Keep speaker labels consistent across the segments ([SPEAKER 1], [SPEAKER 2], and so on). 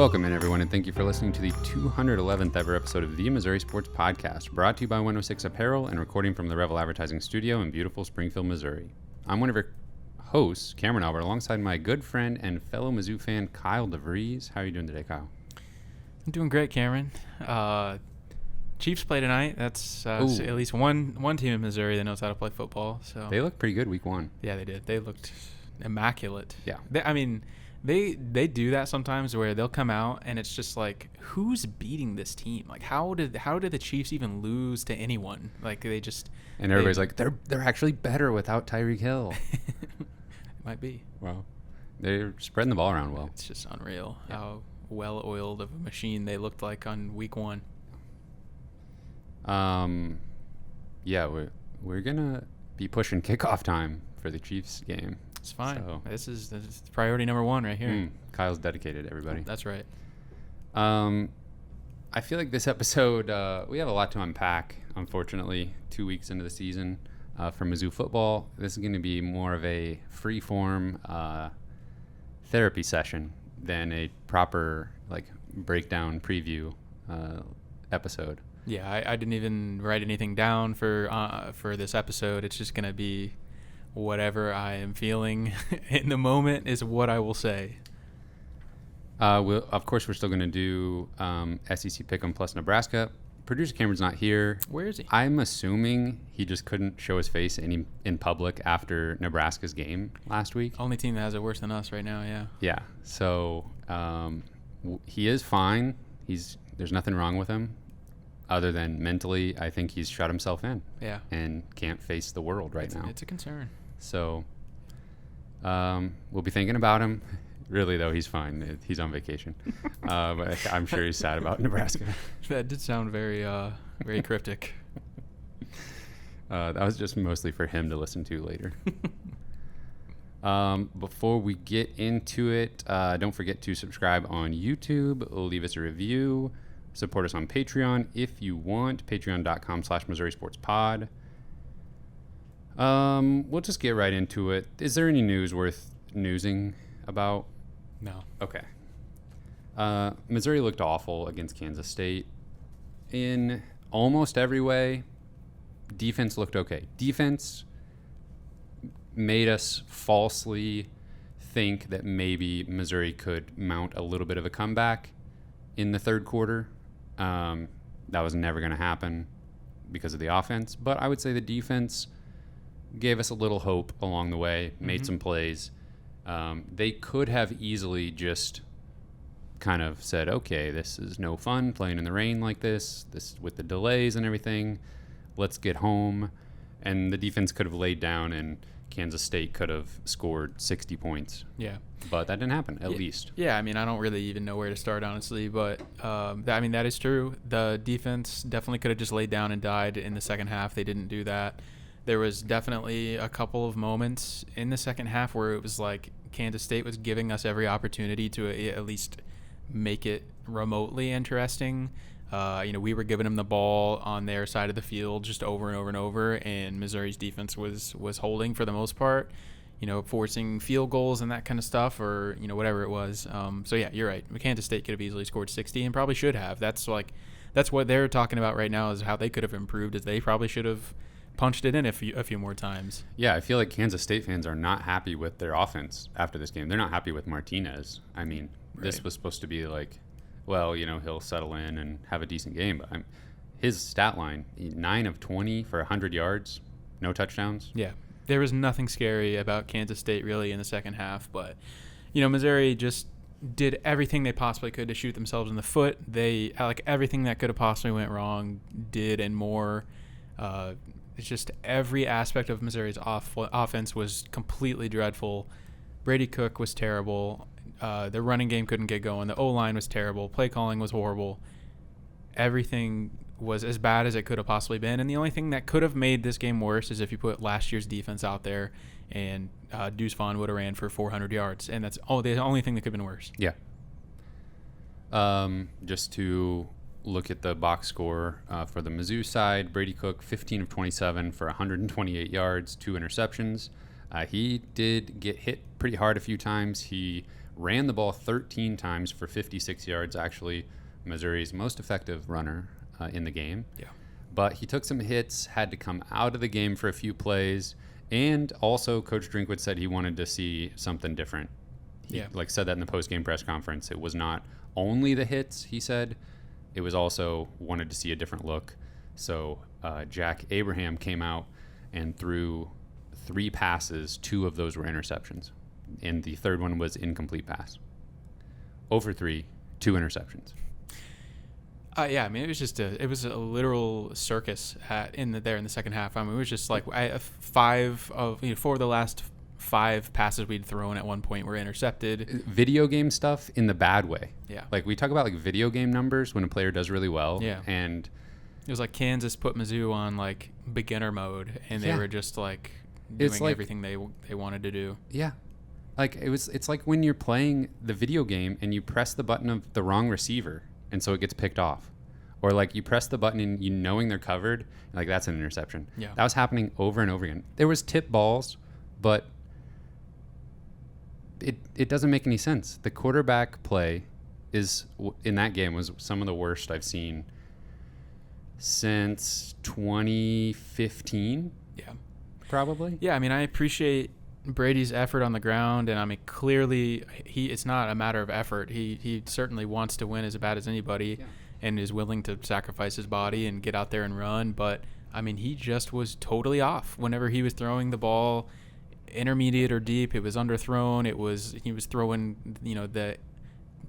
[SPEAKER 1] Welcome in, everyone, and thank you for listening to the 211th ever episode of the Missouri Sports Podcast, brought to you by 106 Apparel and recording from the Revel Advertising Studio in beautiful Springfield, Missouri. I'm one of your hosts, Cameron Albert, alongside my good friend and fellow Mizzou fan, Kyle DeVries. How are you doing today, Kyle?
[SPEAKER 2] I'm doing great, Cameron. Chiefs play tonight. That's at least one team in Missouri that knows how to play football. So
[SPEAKER 1] they looked pretty good week one.
[SPEAKER 2] Yeah, they did. They looked immaculate.
[SPEAKER 1] Yeah.
[SPEAKER 2] They do that sometimes where they'll come out and it's just like, who's beating this team? Like, how did the Chiefs even lose to anyone? Like, they just...
[SPEAKER 1] And everybody's like, they're actually better without Tyreek Hill.
[SPEAKER 2] It might be.
[SPEAKER 1] Well, they're spreading the ball around well.
[SPEAKER 2] It's just unreal how well-oiled of a machine they looked like on week one.
[SPEAKER 1] Yeah, we're gonna be pushing kickoff time for the Chiefs game.
[SPEAKER 2] It's fine.
[SPEAKER 1] So.
[SPEAKER 2] This is priority number one right here.
[SPEAKER 1] Kyle's dedicated, everybody.
[SPEAKER 2] That's right.
[SPEAKER 1] I feel like this episode, we have a lot to unpack, unfortunately, 2 weeks into the season for Mizzou Football. This is going to be more of a free-form therapy session than a proper breakdown preview episode.
[SPEAKER 2] Yeah, I didn't even write anything down for this episode. It's just going to be whatever I am feeling in the moment is what I will say.
[SPEAKER 1] Of course, we're still going to do SEC Pick'em plus Nebraska. Producer Cameron's not here.
[SPEAKER 2] Where is he?
[SPEAKER 1] I'm assuming he just couldn't show his face in public after Nebraska's game last week.
[SPEAKER 2] Only team that has it worse than us right now, yeah.
[SPEAKER 1] Yeah, so he is fine. There's nothing wrong with him. Other than mentally, I think he's shut himself in.
[SPEAKER 2] Yeah.
[SPEAKER 1] And can't face the world now.
[SPEAKER 2] It's a concern.
[SPEAKER 1] So we'll be thinking about him. Really, though, he's fine. He's on vacation. But I'm sure he's sad about Nebraska.
[SPEAKER 2] That did sound very very cryptic.
[SPEAKER 1] That was just mostly for him to listen to later. Before we get into it, don't forget to subscribe on YouTube. Leave us a review. Support us on Patreon if you want. Patreon.com/Missouri Sports Pod. We'll just get right into it. Is there any news worth newsing about?
[SPEAKER 2] No.
[SPEAKER 1] Okay. Missouri looked awful against Kansas State in almost every way. Defense looked okay. Defense made us falsely think that maybe Missouri could mount a little bit of a comeback in the third quarter. That was never going to happen because of the offense. But I would say the defense gave us a little hope along the way, made some plays. They could have easily just kind of said, okay, this is no fun playing in the rain like this with the delays and everything. Let's get home. And the defense could have laid down and Kansas State could have scored 60 points.
[SPEAKER 2] Yeah.
[SPEAKER 1] But that didn't happen, at least.
[SPEAKER 2] Yeah, I don't really even know where to start, honestly. But, that is true. The defense definitely could have just laid down and died in the second half. They didn't do that. There was definitely a couple of moments in the second half where it was like Kansas State was giving us every opportunity to at least make it remotely interesting. We were giving them the ball on their side of the field just over and over and over, and Missouri's defense was holding for the most part, forcing field goals and that kind of stuff, or whatever it was. So yeah, you're right. Kansas State could have easily scored 60 and probably should have. That's what they're talking about right now is how they could have improved. Is they probably should have punched it in a few more times.
[SPEAKER 1] Yeah, I feel like Kansas State fans are not happy with their offense after this game. They're not happy with Martinez. This was supposed to be like, well, he'll settle in and have a decent game. But his stat line, 9 of 20 for 100 yards, no touchdowns.
[SPEAKER 2] Yeah, there was nothing scary about Kansas State really in the second half. But, Missouri just did everything they possibly could to shoot themselves in the foot. They, everything that could have possibly went wrong, did and more. It's just every aspect of Missouri's offense was completely dreadful. Brady Cook was terrible. The running game couldn't get going. The O-line was terrible. Play calling was horrible. Everything was as bad as it could have possibly been. And the only thing that could have made this game worse is if you put last year's defense out there and Deuce Vaughn would have ran for 400 yards. And that's the only thing that could have been worse.
[SPEAKER 1] Yeah. Just to look at the box score for the Mizzou side, Brady Cook, 15 of 27 for 128 yards, 2 interceptions. He did get hit pretty hard a few times. He ran the ball 13 times for 56 yards, actually Missouri's most effective runner in the game.
[SPEAKER 2] Yeah.
[SPEAKER 1] But he took some hits, had to come out of the game for a few plays, and also Coach Drinkwitz said he wanted to see something different. He said that in the post-game press conference. It was not only the hits, he said. It was also wanted to see a different look. So Jack Abraham came out and threw 3 passes. 2 of those were interceptions. And the third one was incomplete pass. 0 for 3, 2 interceptions.
[SPEAKER 2] Yeah, I mean, it was a literal circus in the second half. I mean, it was just like 4 of the last 5 passes we'd thrown at one point were intercepted.
[SPEAKER 1] Video game stuff in the bad way.
[SPEAKER 2] Yeah.
[SPEAKER 1] Like we talk about like video game numbers when a player does really well.
[SPEAKER 2] Yeah.
[SPEAKER 1] And
[SPEAKER 2] it was like Kansas put Mizzou on like beginner mode, and they were just like doing everything they wanted to do.
[SPEAKER 1] Yeah. Like it's like when you're playing the video game and you press the button of the wrong receiver and so it gets picked off. Or like you press the button and you knowing they're covered, like that's an interception.
[SPEAKER 2] Yeah.
[SPEAKER 1] That was happening over and over again. There was tip balls, but it doesn't make any sense. The quarterback play in that game was some of the worst I've seen since 2015.
[SPEAKER 2] Yeah.
[SPEAKER 1] Probably.
[SPEAKER 2] Yeah, I mean, I appreciate Brady's effort on the ground, and I mean, clearly it's not a matter of effort. He certainly wants to win as bad as anybody. Yeah. And is willing to sacrifice his body and get out there and run. But, I mean, he just was totally off. Whenever he was throwing the ball intermediate or deep, it was underthrown. He was throwing, the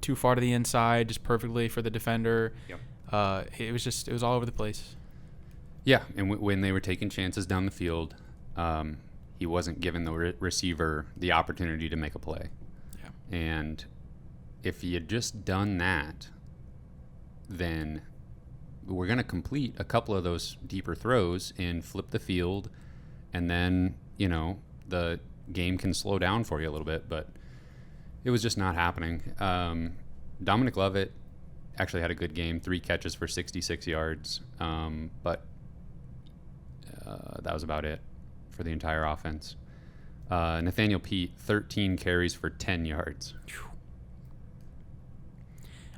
[SPEAKER 2] too far to the inside just perfectly for the defender. Yep. It was all over the place.
[SPEAKER 1] Yeah, and when they were taking chances down the field, he wasn't giving the receiver the opportunity to make a play. Yeah. And if he had just done that, then we're going to complete a couple of those deeper throws and flip the field, and then, the game can slow down for you a little bit, but it was just not happening. Dominic Lovett actually had a good game, 3 catches for 66 yards, but that was about it for the entire offense. Nathaniel Pete, 13 carries for 10 yards.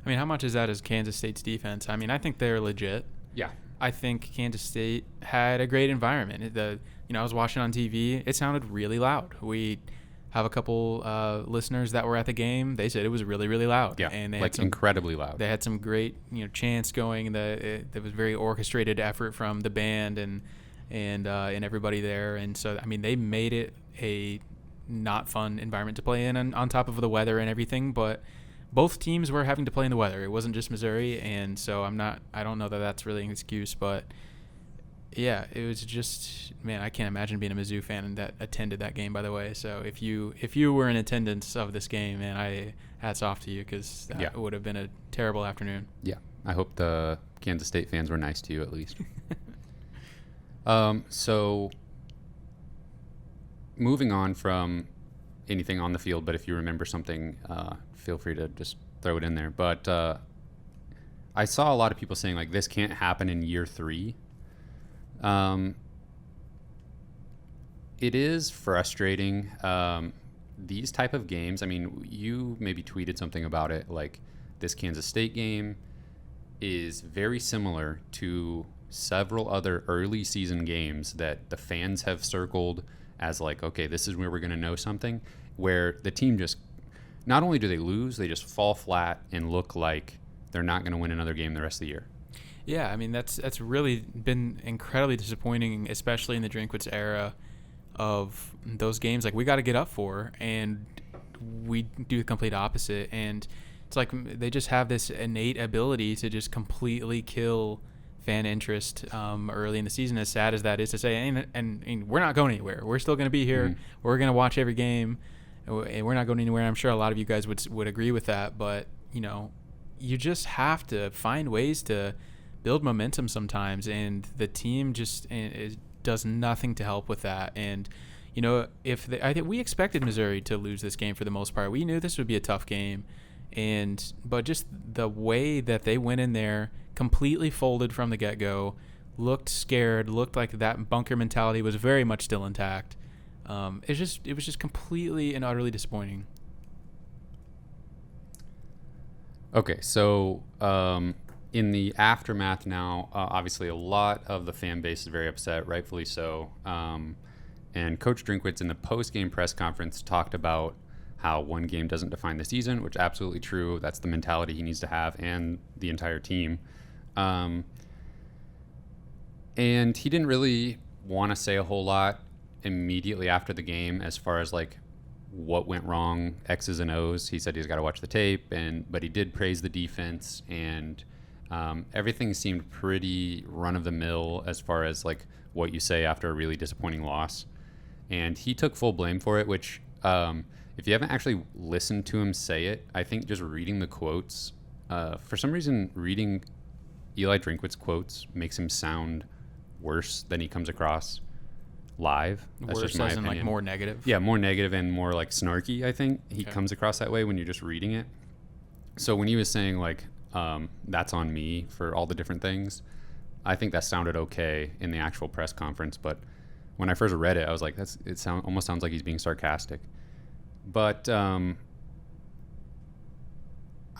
[SPEAKER 2] I mean, how much is that as Kansas State's defense? I mean, I think they're legit.
[SPEAKER 1] Yeah.
[SPEAKER 2] I think Kansas State had a great environment. I was watching on TV. It sounded really loud. We have a couple listeners that were at the game. They said it was really, really loud.
[SPEAKER 1] Yeah,
[SPEAKER 2] and they
[SPEAKER 1] had incredibly loud.
[SPEAKER 2] They had some great, chants going. There was very orchestrated effort from the band and everybody there. And so, I mean, they made it a not fun environment to play in, on top of the weather and everything, but both teams were having to play in the weather. It wasn't just Missouri, and so I don't know that that's really an excuse, but yeah, it was just, man, I can't imagine being a Mizzou fan that attended that game, by the way. So if you were in attendance of this game, man, hats off to you, because that would have been a terrible afternoon.
[SPEAKER 1] Yeah, I hope the Kansas State fans were nice to you at least. So moving on from anything on the field, but if you remember something, feel free to just throw it in there. But I saw a lot of people saying, like, this can't happen in year 3. It is frustrating. These type of games, I mean, you maybe tweeted something about it, like this Kansas State game is very similar to several other early season games that the fans have circled as like, okay, this is where we're going to know something, where the team just, not only do they lose, they just fall flat and look like they're not going to win another game the rest of the year.
[SPEAKER 2] Yeah, I mean, that's really been incredibly disappointing, especially in the Drinkwitz era of those games like we got to get up for, and we do the complete opposite. And it's like they just have this innate ability to just completely kill fan interest early in the season, as sad as that is to say. And we're not going anywhere. We're still going to be here. Mm-hmm. We're going to watch every game, and we're not going anywhere. I'm sure a lot of you guys would agree with that, but you just have to find ways to build momentum sometimes, and the team just does nothing to help with that. And I think we expected Missouri to lose this game for the most part. We knew this would be a tough game, but just the way that they went in there, completely folded from the get-go, looked scared, looked like that bunker mentality was very much still intact. It was just completely and utterly disappointing.
[SPEAKER 1] Okay, so in the aftermath now, obviously a lot of the fan base is very upset, rightfully so. And Coach Drinkwitz in the post-game press conference talked about how one game doesn't define the season, which is absolutely true. That's the mentality he needs to have, and the entire team. And he didn't really want to say a whole lot immediately after the game as far as like what went wrong, X's and O's. He said he's got to watch the tape, but he did praise the defense, and everything seemed pretty run-of-the-mill as far as like what you say after a really disappointing loss. And he took full blame for it, which if you haven't actually listened to him say it, I think just reading the quotes, for some reason reading Eli Drinkwitz's quotes makes him sound worse than he comes across live. That's
[SPEAKER 2] Worse
[SPEAKER 1] just my
[SPEAKER 2] as in
[SPEAKER 1] opinion.
[SPEAKER 2] like more negative.
[SPEAKER 1] Yeah, more negative and more like snarky, I think. He comes across that way when you're just reading it. So when he was saying like, that's on me for all the different things, I think that sounded okay in the actual press conference. But when I first read it, I was like, almost sounds like he's being sarcastic. But I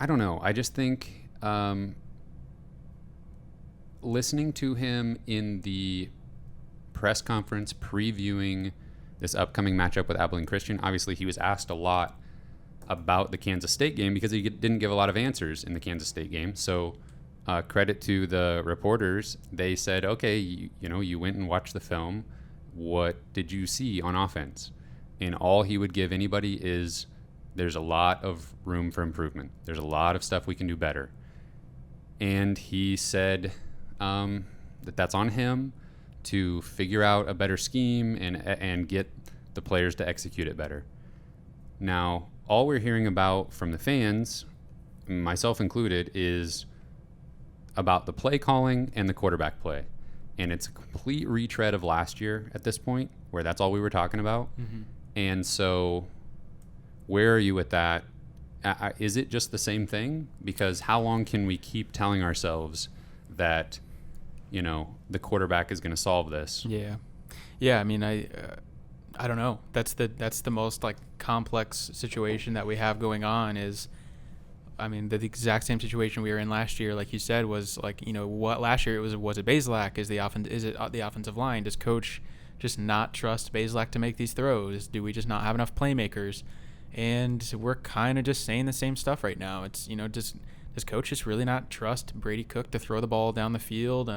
[SPEAKER 1] don't know. I just think listening to him in the press conference previewing this upcoming matchup with Abilene Christian, obviously he was asked a lot about the Kansas State game because he didn't give a lot of answers in the Kansas State game. So credit to the reporters. They said, okay, you went and watched the film. What did you see on offense? And all he would give anybody is there's a lot of room for improvement. There's a lot of stuff we can do better. And he said that's on him to figure out a better scheme and get the players to execute it better. Now, all we're hearing about from the fans, myself included, is about the play calling and the quarterback play. And it's a complete retread of last year at this point, where that's all we were talking about. Mm-hmm. And so where are you with that? Is it just the same thing? Because how long can we keep telling ourselves that, the quarterback is going to solve this?
[SPEAKER 2] Yeah. I mean, I don't know. That's the most like complex situation that we have going on is, I mean, the exact same situation we were in last year, like you said, was like, what last year was it Bazelak? Is it the offensive line? Does coach just not trust Bazelak to make these throws? Do we just not have enough playmakers? And we're kind of just saying the same stuff right now. It's, does coach just really not trust Brady Cook to throw the ball down the field?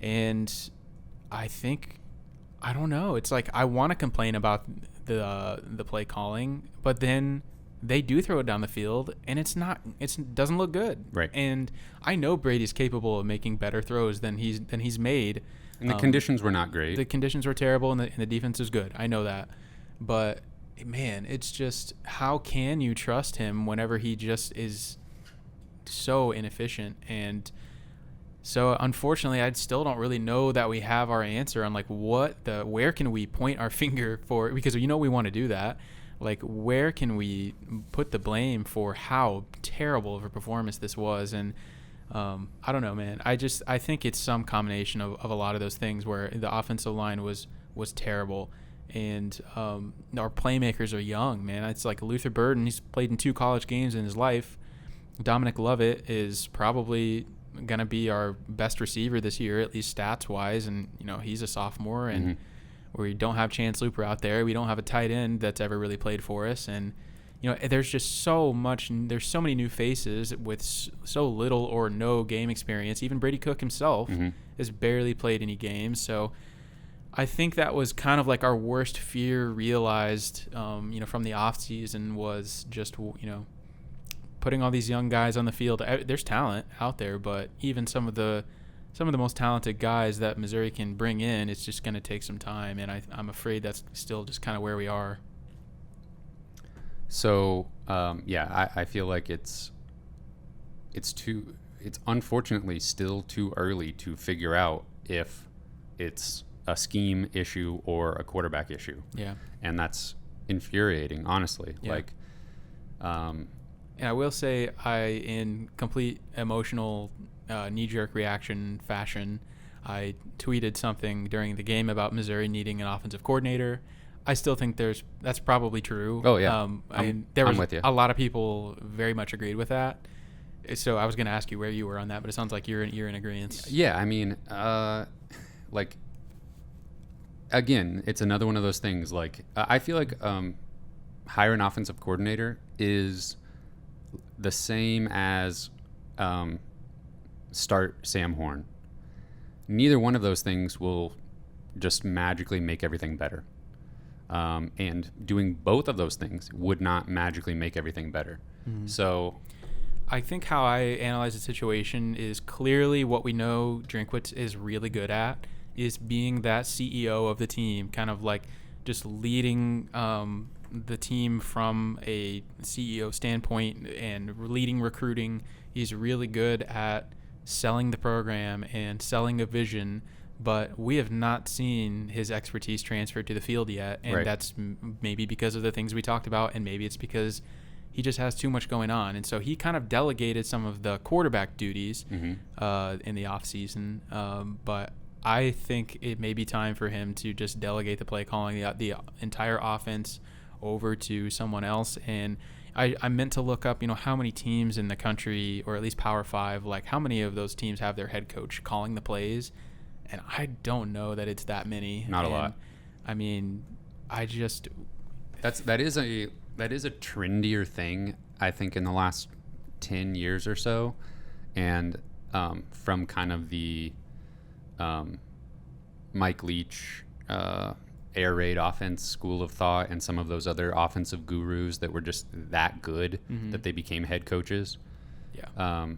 [SPEAKER 2] And I think, I don't know. It's like I want to complain about the play calling, but then they do throw it down the field, and it doesn't look good.
[SPEAKER 1] Right.
[SPEAKER 2] And I know Brady's capable of making better throws than he's made.
[SPEAKER 1] And the conditions were not great.
[SPEAKER 2] The conditions were terrible, and the defense is good. I know that. But, man, it's just how can you trust him whenever he just is so inefficient? And so, unfortunately, I still don't really know that we have our answer on, like, where can we point our finger for, because we want to do that. Like, where can we put the blame for how terrible of a performance this was? And I don't know, man. I think it's some combination of a lot of those things where the offensive line was terrible, and our playmakers are young, man. It's like Luther Burden. He's played in 2 college games in his life. Dominic Lovett is probably going to be our best receiver this year, at least stats-wise, and he's a sophomore, and
[SPEAKER 1] Mm-hmm.
[SPEAKER 2] we don't have Chance Looper out there. We don't have a tight end that's ever really played for us, and there's just so many new faces with so little or no game experience. Even Brady Cook himself
[SPEAKER 1] Mm-hmm.
[SPEAKER 2] has barely played any games. So I think that was kind of like our worst fear realized, from the off season, was just, putting all these young guys on the field. There's talent out there, but even some of the most talented guys that Missouri can bring in, it's just going to take some time. And I'm afraid that's still just kind of where we are.
[SPEAKER 1] So, I feel like it's unfortunately still too early to figure out if it's a scheme issue or a quarterback issue.
[SPEAKER 2] Yeah.
[SPEAKER 1] And that's infuriating, honestly.
[SPEAKER 2] Yeah. And I will say, in complete emotional knee-jerk reaction fashion, I tweeted something during the game about Missouri needing an offensive coordinator. I still think that's probably true.
[SPEAKER 1] Oh, yeah.
[SPEAKER 2] There was
[SPEAKER 1] with you.
[SPEAKER 2] a lot of people very much agreed with that. So I was going to ask you where you were on that, but it sounds like you're in agreement.
[SPEAKER 1] Yeah, I mean, like, again, it's another one of those things. Like, I feel like hire an offensive coordinator is the same as start Sam Horn. Neither one of those things will just magically make everything better. And doing both of those things would not magically make everything better.
[SPEAKER 2] Mm-hmm.
[SPEAKER 1] So
[SPEAKER 2] I think how I analyze the situation is clearly what we know Drinkwitz is really good at is being that CEO of the team, kind of like just leading the team from a CEO standpoint and leading recruiting. He's really good at selling the program and selling a vision, but we have not seen his expertise transferred to the field yet, and that's maybe because of the things we talked about, and maybe it's because he just has too much going on. And so he kind of delegated some of the quarterback duties in the offseason. But I think it may be time for him to just delegate the play calling, the entire offense over to someone else. And I meant to look up, how many teams in the country, or at least Power 5, like how many of those teams have their head coach calling the plays. And I don't know that it's that many.
[SPEAKER 1] Not a lot.
[SPEAKER 2] I mean,
[SPEAKER 1] that is a trendier thing, I think, in the last 10 years or so. And from kind of the Mike Leach air raid offense school of thought and some of those other offensive gurus that were just that good that they became head coaches.
[SPEAKER 2] Yeah.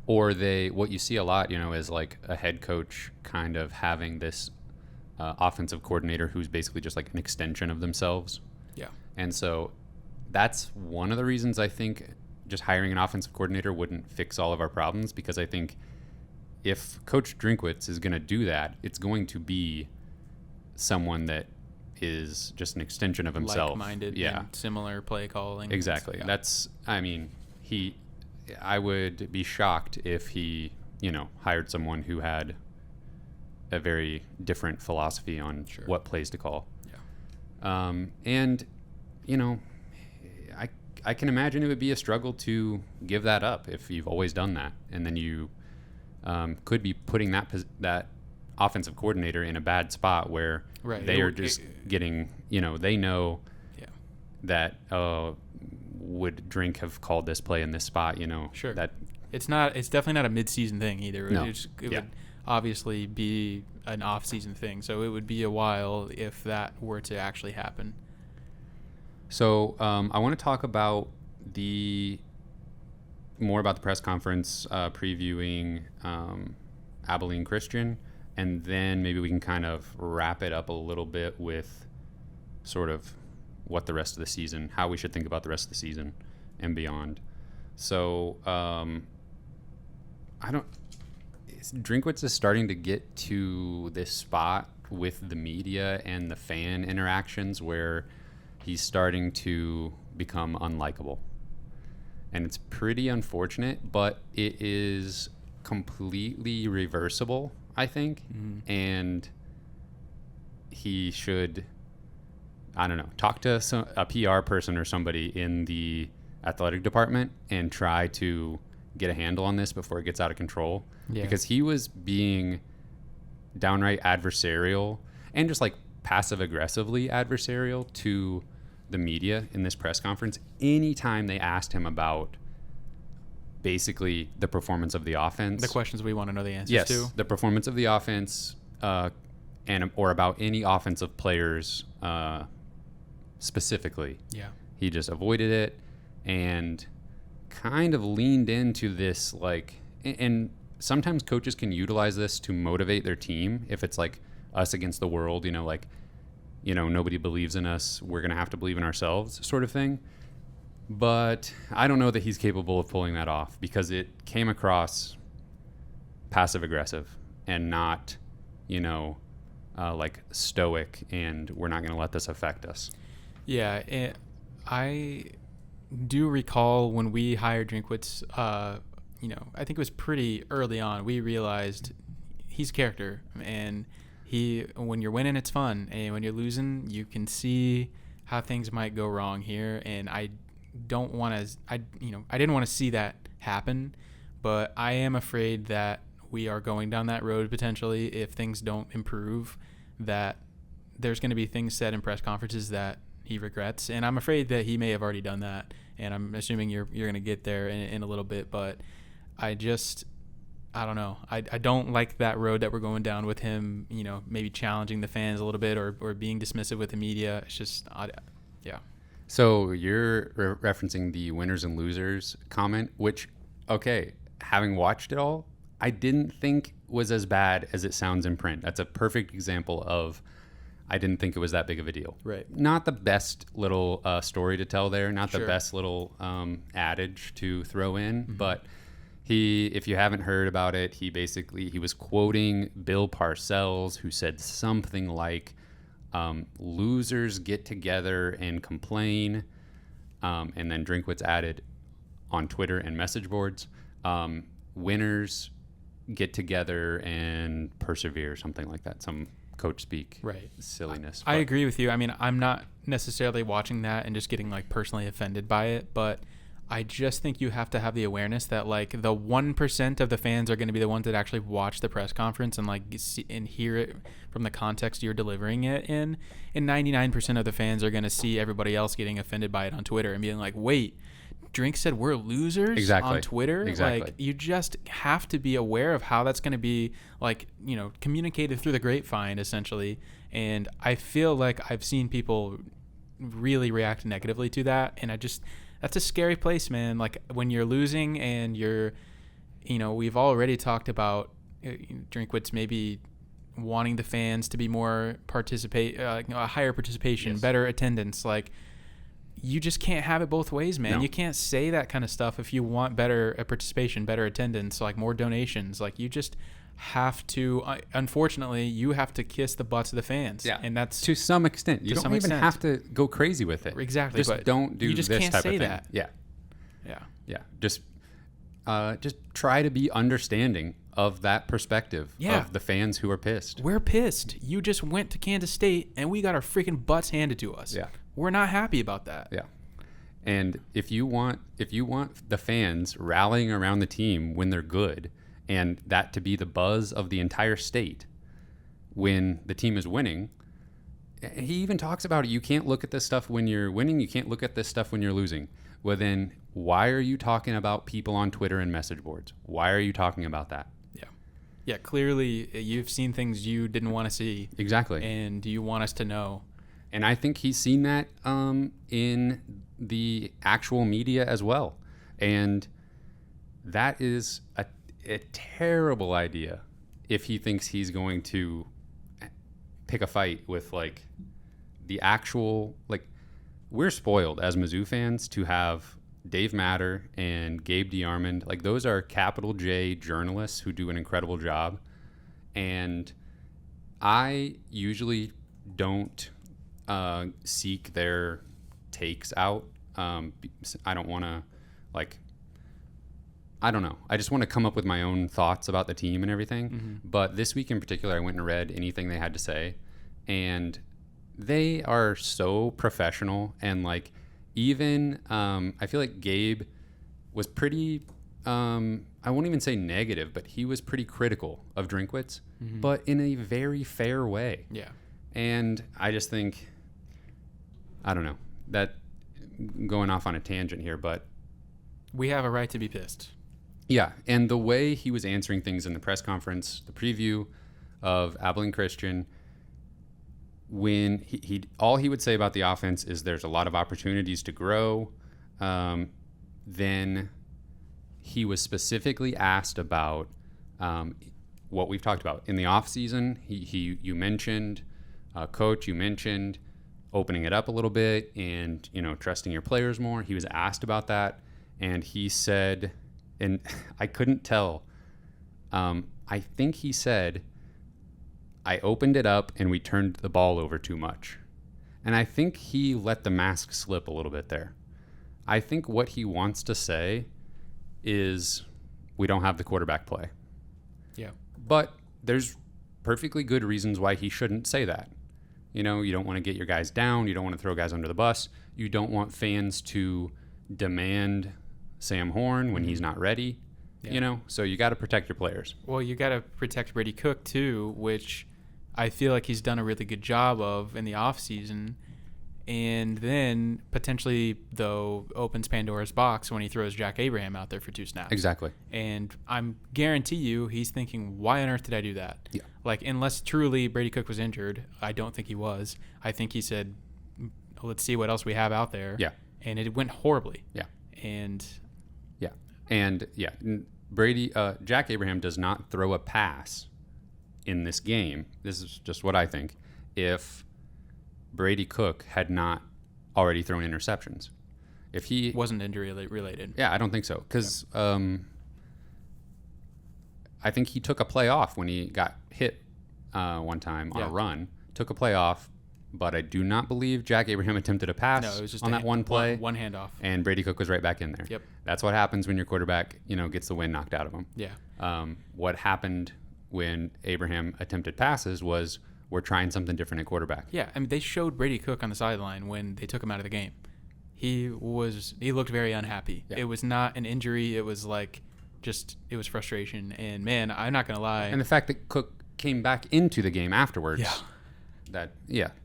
[SPEAKER 1] Or what you see a lot, is like a head coach kind of having this offensive coordinator who's basically just like an extension of themselves.
[SPEAKER 2] Yeah.
[SPEAKER 1] And so that's one of the reasons I think just hiring an offensive coordinator wouldn't fix all of our problems, because I think if Coach Drinkwitz is going to do that, it's going to be someone that is just an extension of himself.
[SPEAKER 2] Like-minded, and similar play calling.
[SPEAKER 1] Exactly. Yeah. I would be shocked if he, hired someone who had a very different philosophy on what plays to call.
[SPEAKER 2] Yeah.
[SPEAKER 1] And, I can imagine it would be a struggle to give that up if you've always done that. And then you could be putting that offensive coordinator in a bad spot where they are just getting, they know that, would Drink have called this play in this spot,
[SPEAKER 2] Sure.
[SPEAKER 1] That
[SPEAKER 2] it's definitely not a mid-season thing either.
[SPEAKER 1] No.
[SPEAKER 2] It would obviously be an off-season thing, so it would be a while if that were to actually happen.
[SPEAKER 1] So I want to talk about more about the press conference previewing Abilene Christian, and then maybe we can kind of wrap it up a little bit with sort of what the rest of the season, how we should think about the rest of the season and beyond. So Drinkwitz is starting to get to this spot with the media and the fan interactions where he's starting to become unlikable. And it's pretty unfortunate, but it is completely reversible, I think. Mm-hmm. And he should, I don't know, talk to a PR person or somebody in the athletic department and try to get a handle on this before it gets out of control. Yeah. Because he was being downright adversarial and just like passive aggressively adversarial to the media in this press conference anytime they asked him about basically the performance of the offense.
[SPEAKER 2] The questions we want to know the answers to.
[SPEAKER 1] Yes, the performance of the offense or about any offensive players specifically.
[SPEAKER 2] Yeah.
[SPEAKER 1] He just avoided it and kind of leaned into this and sometimes coaches can utilize this to motivate their team if it's like us against the world, nobody believes in us, we're going to have to believe in ourselves sort of thing. But I don't know that he's capable of pulling that off because it came across passive aggressive and not, like stoic and we're not going to let this affect us.
[SPEAKER 2] Yeah. I do recall when we hired Drinkwitz, I think it was pretty early on, we realized he's character, and when you're winning, it's fun, and when you're losing, you can see how things might go wrong here. And I didn't want to see that happen. But I am afraid that we are going down that road potentially if things don't improve, that there's going to be things said in press conferences that he regrets. And I'm afraid that he may have already done that. And I'm assuming you're going to get there in a little bit. But I don't know. I don't like that road that we're going down with him, maybe challenging the fans a little bit or being dismissive with the media. It's just, yeah.
[SPEAKER 1] So you're referencing the winners and losers comment, which, okay, having watched it all, I didn't think was as bad as it sounds in print. That's a perfect example of I didn't think it was that big of a deal.
[SPEAKER 2] Right.
[SPEAKER 1] Not the best little story to tell there, not
[SPEAKER 2] Sure.
[SPEAKER 1] the best little adage to throw in,
[SPEAKER 2] Mm-hmm.
[SPEAKER 1] but if you haven't heard about it, he was quoting Bill Parcells, who said something like, losers get together and complain, and then Drinkwitz added on Twitter and message boards, winners get together and persevere, something like that, some coach speak
[SPEAKER 2] Right.
[SPEAKER 1] silliness.
[SPEAKER 2] I agree with you. I mean, I'm not necessarily watching that and just getting like personally offended by it, but I just think you have to have the awareness that like the 1% of the fans are going to be the ones that actually watch the press conference and like see and hear it from the context you're delivering it in. And 99% of the fans are going to see everybody else getting offended by it on Twitter and being like, wait, Drink said we're losers on Twitter.
[SPEAKER 1] Exactly.
[SPEAKER 2] Like, you just have to be aware of how that's going to be like, communicated through the grapevine essentially. And I feel like I've seen people really react negatively to that. And that's a scary place, man. Like when you're losing and we've already talked about Drinkwitz maybe wanting the fans to be more a higher participation,
[SPEAKER 1] yes.
[SPEAKER 2] better attendance. Like you just can't have it both ways, man.
[SPEAKER 1] No.
[SPEAKER 2] You can't say that kind of stuff if you want better participation, better attendance, like more donations. Like you just have to, unfortunately, you have to kiss the butts of the fans.
[SPEAKER 1] Yeah.
[SPEAKER 2] And that's
[SPEAKER 1] to some extent. You don't even have to go crazy with it.
[SPEAKER 2] Exactly.
[SPEAKER 1] Just
[SPEAKER 2] but
[SPEAKER 1] don't do
[SPEAKER 2] you just
[SPEAKER 1] this
[SPEAKER 2] can't
[SPEAKER 1] type
[SPEAKER 2] say
[SPEAKER 1] of thing.
[SPEAKER 2] that.
[SPEAKER 1] Yeah.
[SPEAKER 2] Yeah.
[SPEAKER 1] Yeah. Just try to be understanding of that perspective of the fans who are pissed.
[SPEAKER 2] We're pissed. You just went to Kansas State and we got our freaking butts handed to us.
[SPEAKER 1] Yeah.
[SPEAKER 2] We're not happy about that.
[SPEAKER 1] Yeah. And if you want the fans rallying around the team when they're good, and that to be the buzz of the entire state when the team is winning, he even talks about it. You can't look at this stuff when you're winning. You can't look at this stuff when you're losing. Well, then why are you talking about people on Twitter and message boards? Why are you talking about that?
[SPEAKER 2] Yeah. Yeah. Clearly, you've seen things you didn't want to see.
[SPEAKER 1] Exactly.
[SPEAKER 2] And you want us to know.
[SPEAKER 1] And I think he's seen that in the actual media as well. And that is a terrible idea if he thinks he's going to pick a fight with like the actual, like, we're spoiled as Mizzou fans to have Dave Matter and Gabe DeArmond. Like, those are capital J journalists who do an incredible job. And I usually don't seek their takes out. I don't want to, like, I don't know. I just want to come up with my own thoughts about the team and everything.
[SPEAKER 2] Mm-hmm.
[SPEAKER 1] But this week in particular, I went and read anything they had to say. And they are so professional. And, like, even I feel like Gabe was pretty, I won't even say negative, but he was pretty critical of Drinkwitz, but in a very fair way.
[SPEAKER 2] Yeah.
[SPEAKER 1] And I just think, I don't know, that going off on a tangent here, but
[SPEAKER 2] We have a right to be pissed.
[SPEAKER 1] yeah. And the way he was answering things in the press conference, the preview of Abilene Christian, when he all he would say about the offense is there's a lot of opportunities to grow. Then he was specifically asked about what we've talked about in the offseason. You mentioned, Coach, you mentioned opening it up a little bit and, trusting your players more. He was asked about that, and he said, and I couldn't tell, I think he said, I opened it up and we turned the ball over too much. And I think he let the mask slip a little bit there. I think what he wants to say is we don't have the quarterback play.
[SPEAKER 2] Yeah.
[SPEAKER 1] But there's perfectly good reasons why he shouldn't say that. You don't want to get your guys down. You don't want to throw guys under the bus. You don't want fans to demand Sam Horn when he's not ready.
[SPEAKER 2] Yeah.
[SPEAKER 1] So you got to protect your players.
[SPEAKER 2] Well, you got to protect Brady Cook too, which I feel like he's done a really good job of in the offseason. And then potentially, though, opens Pandora's box when he throws Jack Abraham out there for 2 snaps.
[SPEAKER 1] Exactly.
[SPEAKER 2] And I'm guarantee you he's thinking, why on earth did I do that?
[SPEAKER 1] Yeah.
[SPEAKER 2] Like, unless truly Brady Cook was injured, I don't think he was. I think he said, let's see what else we have out there.
[SPEAKER 1] Yeah.
[SPEAKER 2] And it went horribly.
[SPEAKER 1] Yeah.
[SPEAKER 2] And
[SPEAKER 1] Jack Abraham does not throw a pass in this game. This is just what I think. If Brady Cook had not already thrown interceptions, if he
[SPEAKER 2] wasn't injury related.
[SPEAKER 1] Yeah, I don't think so. Because I think he took a play off when he got hit one time on a run. Took a play off, but I do not believe Jack Abraham attempted a pass
[SPEAKER 2] No, it was just
[SPEAKER 1] on that one play.
[SPEAKER 2] One handoff.
[SPEAKER 1] And Brady Cook was right back in there.
[SPEAKER 2] Yep.
[SPEAKER 1] That's what happens when your quarterback, gets the wind knocked out of him.
[SPEAKER 2] Yeah.
[SPEAKER 1] What happened when Abraham attempted passes was we're trying something different at quarterback.
[SPEAKER 2] Yeah, I mean, they showed Brady Cook on the sideline when they took him out of the game. He looked very unhappy. Yeah. It was not an injury. It was it was frustration. And man, I'm not gonna lie.
[SPEAKER 1] And the fact that Cook came back into the game afterwards.
[SPEAKER 2] Yeah.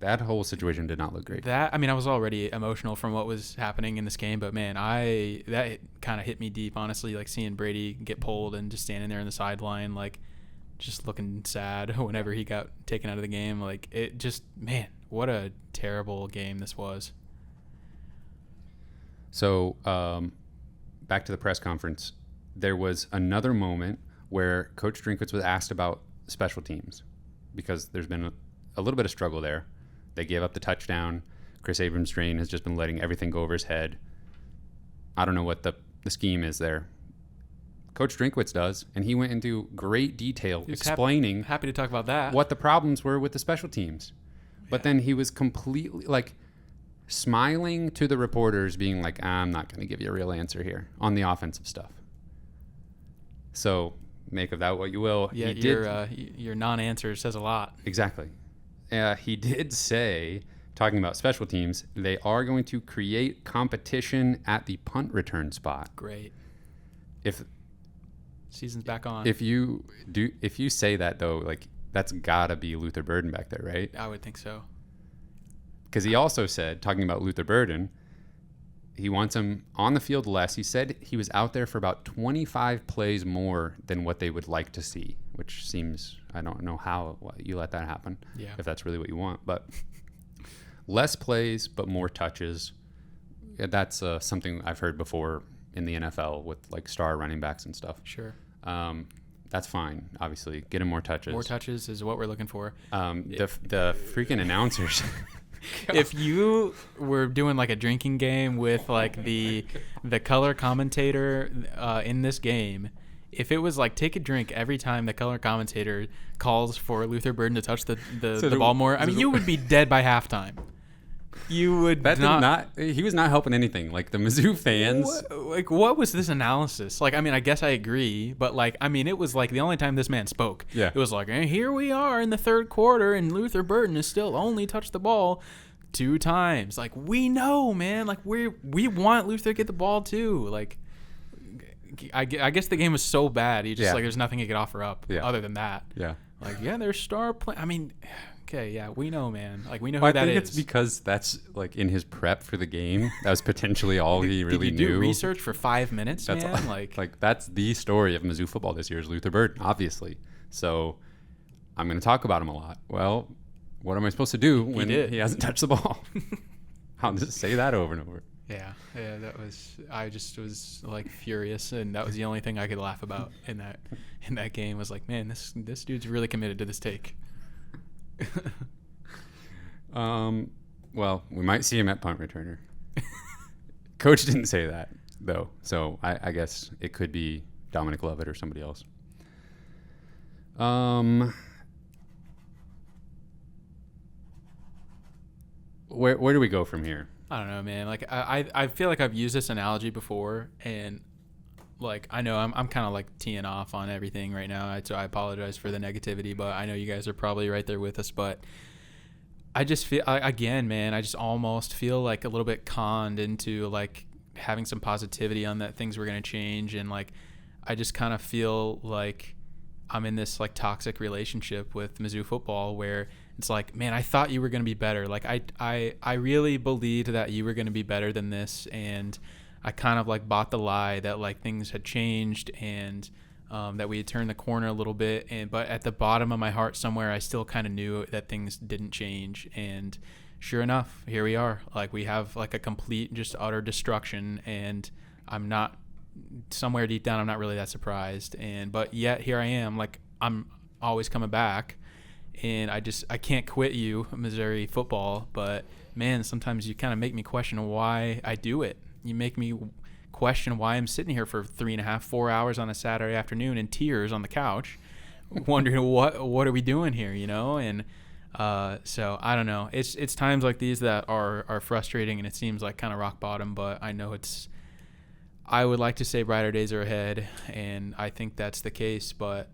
[SPEAKER 1] That whole situation did not look great.
[SPEAKER 2] I was already emotional from what was happening in this game, but man, that kind of hit me deep, honestly, like seeing Brady get pulled and just standing there on the sideline, like just looking sad whenever he got taken out of the game. Like, it just, man, what a terrible game this was.
[SPEAKER 1] So, back to the press conference, there was another moment where Coach Drinkwitz was asked about special teams because there's been a little bit of struggle there. They gave up the touchdown. Chris Abrams-Drain has just been letting everything go over his head. I don't know what the scheme is there. Coach Drinkwitz does, and he went into great detail explaining
[SPEAKER 2] happy to talk about that,
[SPEAKER 1] what the problems were with the special teams. But then he was completely smiling to the reporters, being like, I'm not going to give you a real answer here on the offensive stuff. So make of that what you will.
[SPEAKER 2] Yeah, your non-answer says a lot.
[SPEAKER 1] Exactly. He did say, talking about special teams, they are going to create competition at the punt return spot.
[SPEAKER 2] Great.
[SPEAKER 1] If
[SPEAKER 2] season's back on.
[SPEAKER 1] If you say that though, that's gotta be Luther Burden back there, right?
[SPEAKER 2] I would think so.
[SPEAKER 1] Because he also said, talking about Luther Burden, he wants him on the field less. He said he was out there for about 25 plays more than what they would like to see, which seems, I don't know how you let that happen, if that's really what you want. But less plays, but more touches. That's something I've heard before in the NFL with star running backs and stuff.
[SPEAKER 2] Sure.
[SPEAKER 1] That's fine, obviously. Get him more touches.
[SPEAKER 2] More touches is what we're looking for.
[SPEAKER 1] The freaking announcers...
[SPEAKER 2] If you were doing a drinking game with the color commentator in this game, if it was take a drink every time the color commentator calls for Luther Burden to touch the ball more, you would be dead by halftime. You would
[SPEAKER 1] he was not helping anything. The Mizzou fans.
[SPEAKER 2] What was this analysis? I guess I agree, but it was the only time this man spoke.
[SPEAKER 1] Yeah.
[SPEAKER 2] It was and here we are in the third quarter, and Luther Burden has still only touched the ball 2 times. We know, man. We want Luther to get the ball too. I guess the game was so bad. He just there's nothing he could offer up other than that.
[SPEAKER 1] Yeah.
[SPEAKER 2] There's star play. Okay, yeah, we know, man. We know who that is.
[SPEAKER 1] I think it's because that's in his prep for the game. That was potentially all he really
[SPEAKER 2] Did you
[SPEAKER 1] knew.
[SPEAKER 2] do research for 5 minutes,
[SPEAKER 1] that's
[SPEAKER 2] man?
[SPEAKER 1] That's the story of Mizzou football this year is Luther Burden, obviously. So I'm going to talk about him a lot. Well, what am I supposed to do when he hasn't touched the ball? I'll just say that over and over.
[SPEAKER 2] Yeah, that was. I just was furious, and that was the only thing I could laugh about in that game. Was man, this dude's really committed to this take.
[SPEAKER 1] Well, we might see him at punt returner. Coach didn't say that though, so I guess it could be Dominic Lovett or somebody else. Where do we go from here?
[SPEAKER 2] I don't know, man. I feel like I've used this analogy before, and I know I'm kind of teeing off on everything right now. So I apologize for the negativity, but I know you guys are probably right there with us. But I just feel, again, man, I just almost feel a little bit conned into having some positivity on that things were going to change. And like, I just kind of feel like I'm in this like toxic relationship with Mizzou football where it's like, man, I thought you were going to be better. Like I really believed that you were going to be better than this. And I kind of like bought the lie that like things had changed and that we had turned the corner a little bit. But at the bottom of my heart somewhere, I still kind of knew that things didn't change. And sure enough, here we are. Like we have like a complete, just utter destruction. And I'm not, somewhere deep down, I'm not really that surprised. But yet here I am, like I'm always coming back. And I can't quit you, Missouri football. But man, sometimes you kind of make me question why I do it. You make me question why I'm sitting here for 3.5, 4 hours on a Saturday afternoon in tears on the couch, wondering what are we doing here, you know? And so I don't know. It's times like these that are frustrating, and it seems like kind of rock bottom. But I know I would like to say brighter days are ahead, and I think that's the case. But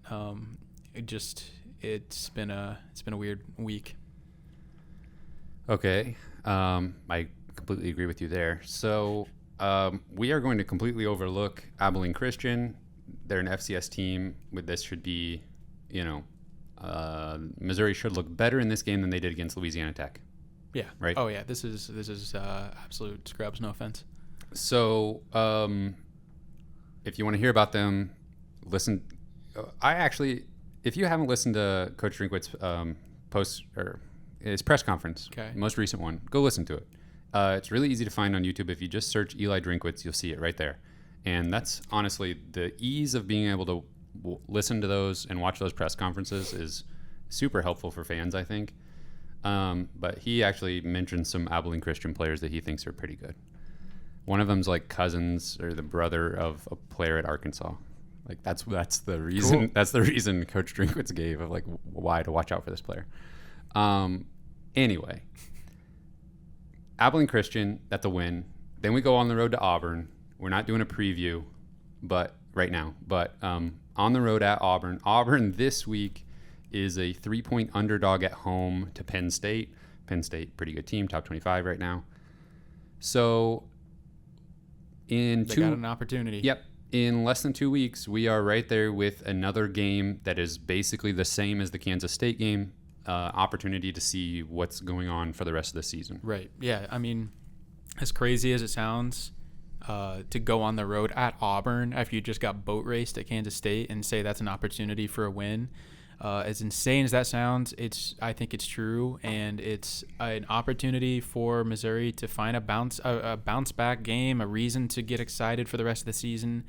[SPEAKER 2] it's been a weird week.
[SPEAKER 1] Okay, I completely agree with you there. So we are going to completely overlook Abilene Christian. They're an FCS team. With this should be, Missouri should look better in this game than they did against Louisiana Tech.
[SPEAKER 2] Yeah.
[SPEAKER 1] Right.
[SPEAKER 2] Oh yeah. This is absolute scrubs. No offense.
[SPEAKER 1] So if you want to hear about them, listen. If you haven't listened to Coach Drinkwitz's post or his press conference, most recent one, go listen to it. It's really easy to find on YouTube. If you just search Eli Drinkwitz, you'll see it right there. And that's honestly the ease of being able to listen to those and watch those press conferences is super helpful for fans, I think. But he actually mentioned some Abilene Christian players that he thinks are pretty good. One of them's like cousins or the brother of a player at Arkansas. Like that's the reason. Cool. That's the reason Coach Drinkwitz gave of like why to watch out for this player. Anyway. Abilene Christian, that's a win. Then we go on the road to Auburn. We're not doing a preview, but right now. But on the road at Auburn. Auburn this week is a 3-point underdog at home to Penn State. Penn State, pretty good team, top 25 right now. So they got
[SPEAKER 2] an opportunity.
[SPEAKER 1] Yep. In less than 2 weeks, we are right there with another game that is basically the same as the Kansas State game. Opportunity to see what's going on for the rest of the season.
[SPEAKER 2] Right. Yeah. I mean, as crazy as it sounds, to go on the road at Auburn after you just got boat raced at Kansas State and say that's an opportunity for a win, as insane as that sounds, I think it's true, and it's an opportunity for Missouri to find a bounce back game, a reason to get excited for the rest of the season.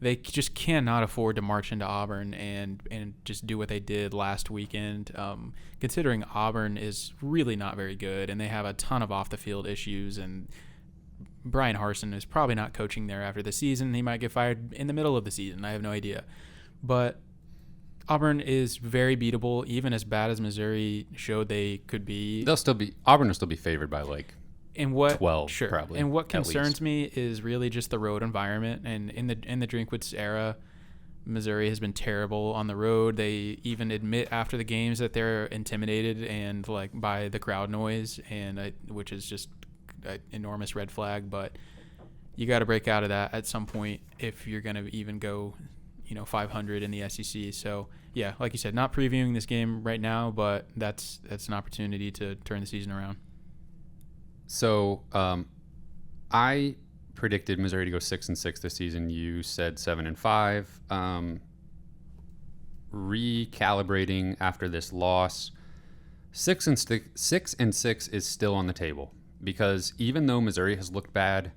[SPEAKER 2] They just cannot afford to march into Auburn and just do what they did last weekend, considering Auburn is really not very good, and they have a ton of off-the-field issues, and Brian Harsin is probably not coaching there after the season. He might get fired in the middle of the season. I have no idea. But Auburn is very beatable, even as bad as Missouri showed they could be.
[SPEAKER 1] Auburn will still be favored by like 12,
[SPEAKER 2] sure.
[SPEAKER 1] Probably.
[SPEAKER 2] And what concerns me is really just the road environment. And in the Drinkwitz era, Missouri has been terrible on the road. They even admit after the games that they're intimidated and like by the crowd noise, which is just an enormous red flag. But you got to break out of that at some point if you're going to even go, 500 in the SEC. So yeah, like you said, not previewing this game right now, but that's an opportunity to turn the season around.
[SPEAKER 1] So, I predicted Missouri to go 6-6 this season. You said 7-5. Recalibrating after this loss, 6-6 is still on the table because even though Missouri has looked bad,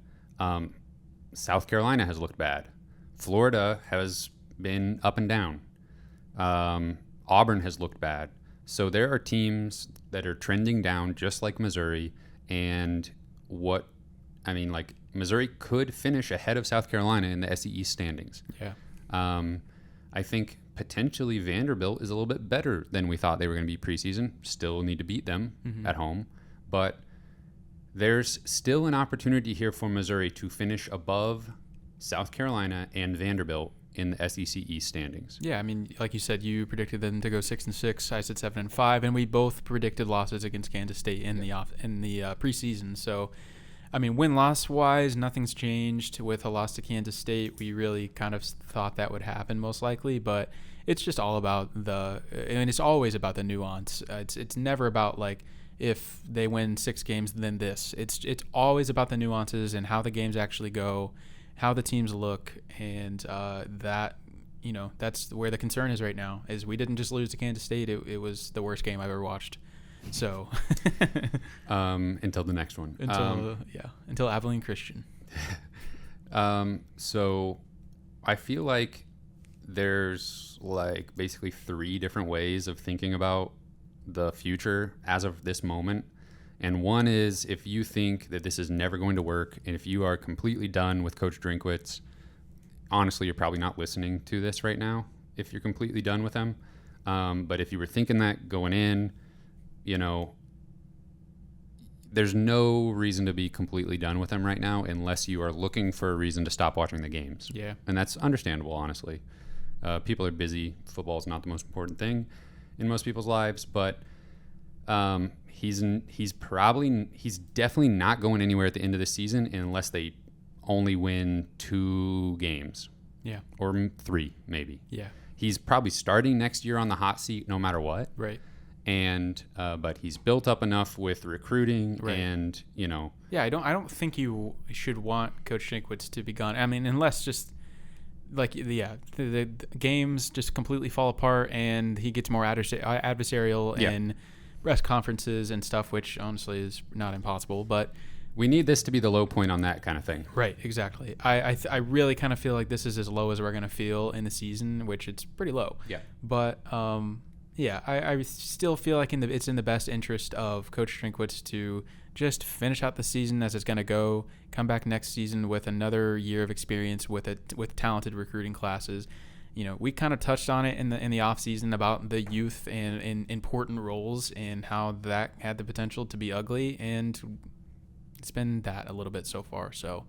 [SPEAKER 1] South Carolina has looked bad. Florida has been up and down. Auburn has looked bad. So there are teams that are trending down just like Missouri. And Missouri could finish ahead of South Carolina in the SEC standings.
[SPEAKER 2] Yeah.
[SPEAKER 1] I think potentially Vanderbilt is a little bit better than we thought they were going to be preseason. Still need to beat them at home. But there's still an opportunity here for Missouri to finish above South Carolina and Vanderbilt in the SEC East standings.
[SPEAKER 2] Yeah, I mean, like you said, you predicted them to go 6-6. I said 7-5, and we both predicted losses against Kansas State in the preseason. So, I mean, win-loss wise, nothing's changed with a loss to Kansas State. We really kind of thought that would happen most likely, but it's just all about and it's always about the nuance. It's never about like if they win 6 games, then this. It's always about the nuances and how the games actually go, how the teams look, and that, you know, that's where the concern is right now. Is we didn't just lose to Kansas State; it was the worst game I've ever watched. So
[SPEAKER 1] until the next one.
[SPEAKER 2] Until Abilene Christian.
[SPEAKER 1] So I feel like there's like basically 3 different ways of thinking about the future as of this moment. And one is if you think that this is never going to work, and if you are completely done with Coach Drinkwitz, honestly, you're probably not listening to this right now if you're completely done with him. But if you were thinking that going in, you know, there's no reason to be completely done with him right now unless you are looking for a reason to stop watching the games. Yeah. And that's understandable, honestly. People are busy. Football is not the most important thing in most people's lives, but he's definitely not going anywhere at the end of the season unless they only win 2 games. Yeah. Or 3, maybe. Yeah. He's probably starting next year on the hot seat no matter what. Right. And but he's built up enough with recruiting, right, and, you know.
[SPEAKER 2] Yeah, I don't think you should want Coach Drinkwitz to be gone. I mean, unless just like the games just completely fall apart and he gets more adversarial in press conferences and stuff, which honestly is not impossible, but
[SPEAKER 1] we need this to be the low point on that kind of thing.
[SPEAKER 2] Right, exactly. I really kind of feel like this is as low as we're going to feel in the season, which it's pretty low. Yeah. But I still feel like it's in the best interest of Coach Drinkwitz to just finish out the season as it's going to go, come back next season with another year of experience with talented recruiting classes. You know, we kind of touched on it in the offseason about the youth and important roles and how that had the potential to be ugly, and it's been that a little bit so far. So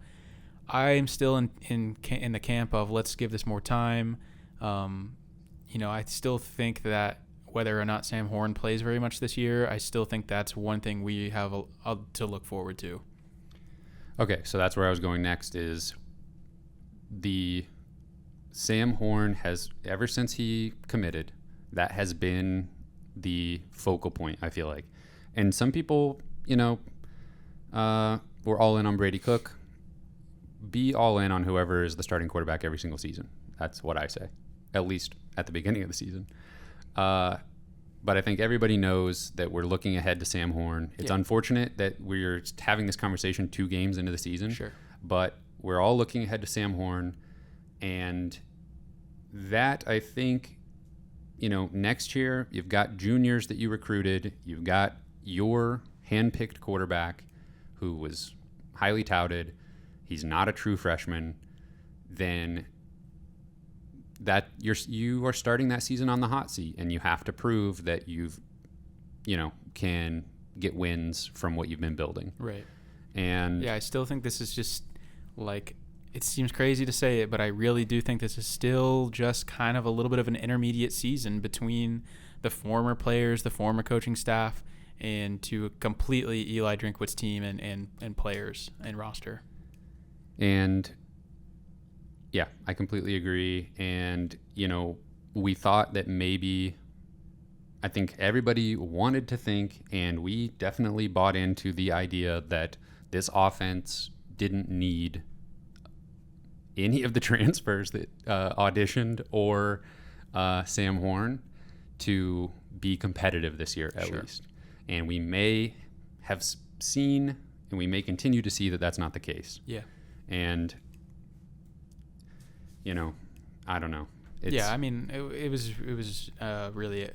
[SPEAKER 2] I'm still in the camp of let's give this more time. You know, I still think that whether or not Sam Horn plays very much this year, I still think that's one thing we have to look forward to.
[SPEAKER 1] Okay, so that's where I was going next is the Sam Horn has, ever since he committed, that has been the focal point, I feel like. And some people, you know, we're all in on Brady Cook. Be all in on whoever is the starting quarterback every single season. That's what I say, at least at the beginning of the season. But I think everybody knows that we're looking ahead to Sam Horn. It's unfortunate that we're having this conversation 2 games into the season. Sure. But we're all looking ahead to Sam Horn. And that, I think, you know, next year, you've got juniors that you recruited. You've got your hand-picked quarterback who was highly touted. He's not a true freshman. Then that you are starting that season on the hot seat, and you have to prove that can get wins from what you've been building. Right. And
[SPEAKER 2] I still think this is just like, it seems crazy to say it, but I really do think this is still just kind of a little bit of an intermediate season between the former players, the former coaching staff, and to a completely Eli Drinkwitz team and players and roster.
[SPEAKER 1] And yeah, I completely agree. And, you know, we thought that maybe, I think everybody wanted to think, and we definitely bought into the idea that this offense didn't need any of the transfers that auditioned or Sam Horn to be competitive this year, at least. And we may have seen, and we may continue to see that that's not the case. Yeah. And, you know, I don't know.
[SPEAKER 2] I mean, it was really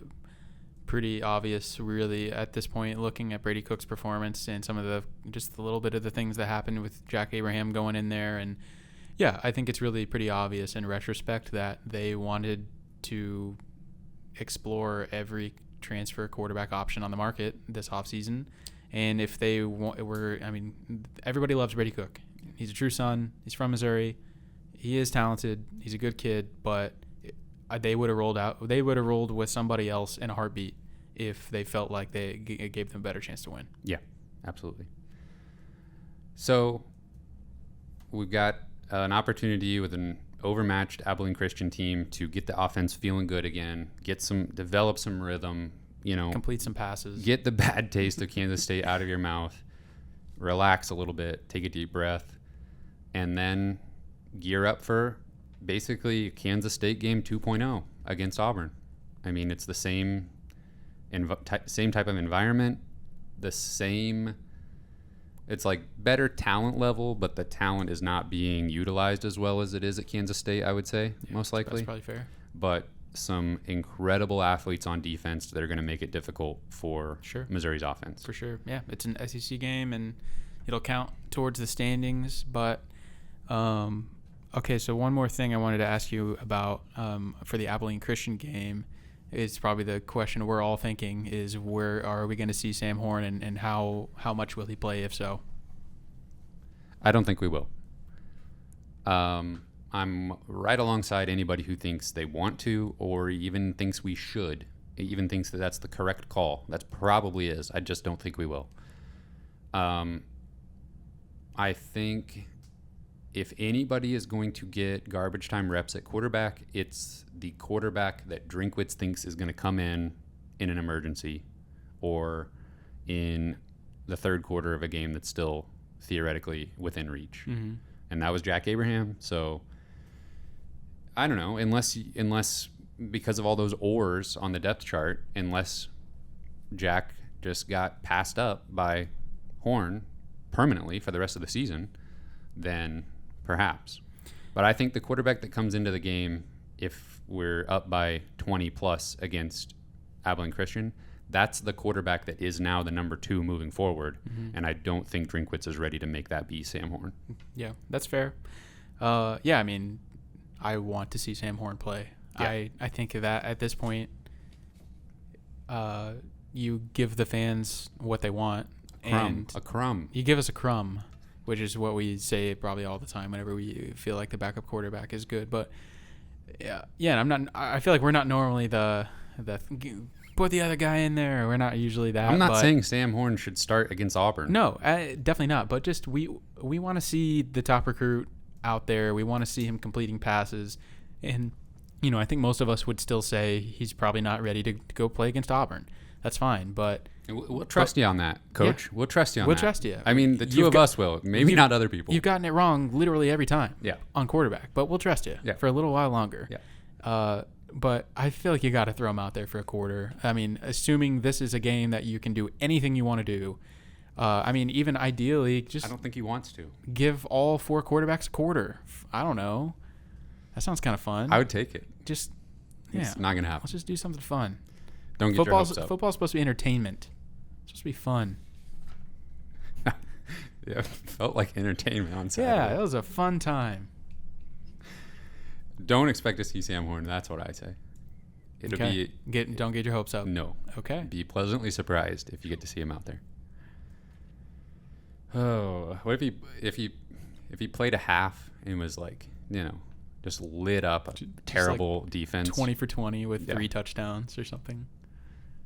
[SPEAKER 2] pretty obvious, really, at this point, looking at Brady Cook's performance and some of just a little bit of the things that happened with Jack Abraham going in there. And yeah, I think it's really pretty obvious in retrospect that they wanted to explore every transfer quarterback option on the market this offseason. And if they everybody loves Brady Cook. He's a true son. He's from Missouri. He is talented. He's a good kid, but they would have rolled with somebody else in a heartbeat if they felt like it gave them a better chance to win.
[SPEAKER 1] Yeah, absolutely. So we've got an opportunity with an overmatched Abilene Christian team to get the offense feeling good again, develop some rhythm,
[SPEAKER 2] Complete some passes.
[SPEAKER 1] get the bad taste of Kansas State out of your mouth, relax a little bit, take a deep breath, and then gear up for basically Kansas State game 2.0 against Auburn. I mean, it's the same type of environment, it's like better talent level, but the talent is not being utilized as well as it is at Kansas State, I would say, most likely.
[SPEAKER 2] That's probably fair.
[SPEAKER 1] But some incredible athletes on defense that are going to make it difficult for Missouri's offense.
[SPEAKER 2] For sure. Yeah, it's an SEC game, and it'll count towards the standings. But, okay, so one more thing I wanted to ask you about for the Abilene Christian game is probably the question we're all thinking is, where are we going to see Sam Horn, and how much will he play, if so?
[SPEAKER 1] I don't think we will. I'm right alongside anybody who thinks they want to, or even thinks we should, even thinks that that's the correct call. That probably is. I just don't think we will. I think if anybody is going to get garbage time reps at quarterback, it's the quarterback that Drinkwitz thinks is going to come in an emergency or in the third quarter of a game that's still theoretically within reach.
[SPEAKER 2] Mm-hmm.
[SPEAKER 1] And that was Jack Abraham. So I don't know, unless because of all those ors on the depth chart, unless Jack just got passed up by Horn permanently for the rest of the season, then perhaps. But I think the quarterback that comes into the game, if we're up by 20 plus against Abilene Christian, that's the quarterback that is now the number 2 moving forward. Mm-hmm. And I don't think Drinkwitz is ready to make that be Sam Horn.
[SPEAKER 2] Yeah, that's fair. I mean, I want to see Sam Horn play. Yeah. I think that at this point, you give the fans what they want.
[SPEAKER 1] A crumb.
[SPEAKER 2] You give us a crumb, which is what we say probably all the time whenever we feel like the backup quarterback is good. But and I feel like we're not normally the put the other guy in there. We're not usually that.
[SPEAKER 1] I'm not saying Sam Horn should start against Auburn.
[SPEAKER 2] No, definitely not. But just we want to see the top recruit out there. We want to see him completing passes. And, I think most of us would still say he's probably not ready to go play against Auburn. That's fine. But
[SPEAKER 1] we'll trust you on that, Coach. Yeah, we'll trust you on that.
[SPEAKER 2] We'll trust you.
[SPEAKER 1] I mean, the two of us will. Maybe not other people.
[SPEAKER 2] You've gotten it wrong literally every time.
[SPEAKER 1] Yeah.
[SPEAKER 2] On quarterback. But we'll trust you for a little while longer.
[SPEAKER 1] Yeah.
[SPEAKER 2] But I feel like you got to throw him out there for a quarter. I mean, assuming this is a game that you can do anything you want to do. I mean, even ideally, just
[SPEAKER 1] I don't think he wants to
[SPEAKER 2] give all 4 quarterbacks a quarter. I don't know. That sounds kind of fun.
[SPEAKER 1] I would take it.
[SPEAKER 2] It's
[SPEAKER 1] not gonna happen.
[SPEAKER 2] Let's just do something fun.
[SPEAKER 1] Don't get your hopes up.
[SPEAKER 2] Football's supposed to be entertainment. It's supposed to be fun.
[SPEAKER 1] Yeah, felt like entertainment on Saturday.
[SPEAKER 2] Yeah, it was a fun time.
[SPEAKER 1] Don't expect to see Sam Horn. That's what I say. It'll be
[SPEAKER 2] don't get your hopes up.
[SPEAKER 1] No.
[SPEAKER 2] Okay.
[SPEAKER 1] Be pleasantly surprised if you get to see him out there. Oh, what if he played a half and was like, just lit up a terrible defense,
[SPEAKER 2] 20 for 20 with 3 touchdowns or something?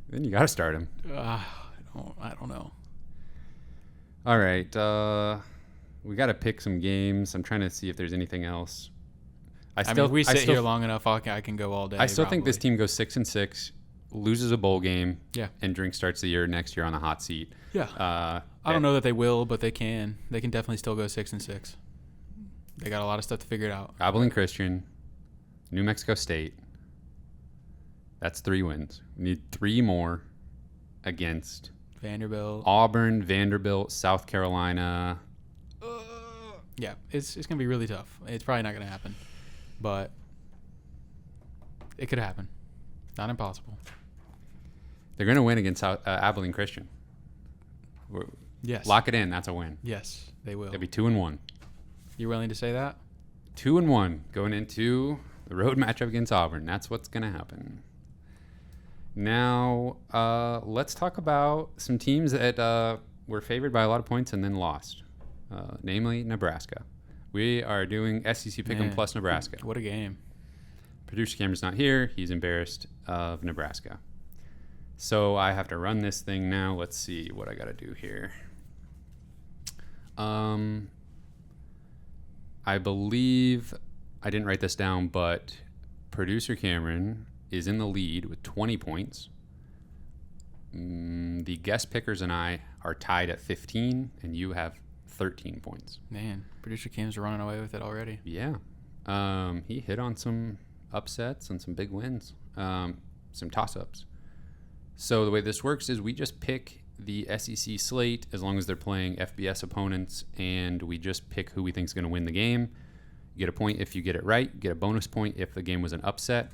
[SPEAKER 1] Then you got to start him.
[SPEAKER 2] I don't know.
[SPEAKER 1] All right, we got to pick some games. I'm trying to see if there's anything else.
[SPEAKER 2] We sit here long enough. I can go all day.
[SPEAKER 1] I still think this team goes 6-6, loses a bowl game,
[SPEAKER 2] yeah,
[SPEAKER 1] and Drink starts the year next year on the hot seat.
[SPEAKER 2] Yeah. I don't know that they will, but they can. They can definitely still go 6-6. They got a lot of stuff to figure out.
[SPEAKER 1] Abilene Christian, New Mexico State. That's 3 wins. We need 3 more against
[SPEAKER 2] Vanderbilt,
[SPEAKER 1] Auburn, Vanderbilt, South Carolina.
[SPEAKER 2] Yeah, it's going to be really tough. It's probably not going to happen, but it could happen. Not impossible.
[SPEAKER 1] They're going to win against Abilene Christian.
[SPEAKER 2] Yes.
[SPEAKER 1] Lock it in. That's a win.
[SPEAKER 2] Yes, they will.
[SPEAKER 1] They'll be 2-1.
[SPEAKER 2] You willing to say that?
[SPEAKER 1] 2-1 going into the road matchup against Auburn. That's what's going to happen. Now, let's talk about some teams that were favored by a lot of points and then lost, namely Nebraska. We are doing SEC Pick'em plus Nebraska.
[SPEAKER 2] What a game.
[SPEAKER 1] Producer Cameron's not here. He's embarrassed of Nebraska. So I have to run this thing now. Let's see what I got to do here. I believe I didn't write this down, but producer Cameron is in the lead with 20 points. The guest pickers and I are tied at 15, and you have 13 points.
[SPEAKER 2] Man, producer Cam's running away with it already.
[SPEAKER 1] Yeah. He hit on some upsets and some big wins, some toss-ups. So the way this works is we just pick the SEC slate as long as they're playing FBS opponents, and we just pick who we think is going to win the game. You get a point if you get it right. You get a bonus point if the game was an upset.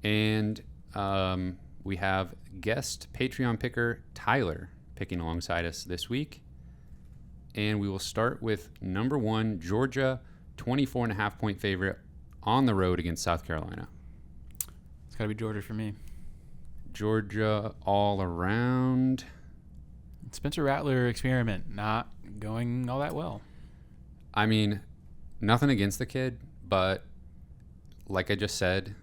[SPEAKER 1] And we have guest Patreon picker Tyler picking alongside us this week. And we will start with number 1, Georgia, 24.5-point favorite on the road against South Carolina.
[SPEAKER 2] It's got to be Georgia for me.
[SPEAKER 1] Georgia all around.
[SPEAKER 2] Spencer Rattler experiment not going all that well.
[SPEAKER 1] I mean, nothing against the kid, but like I just said,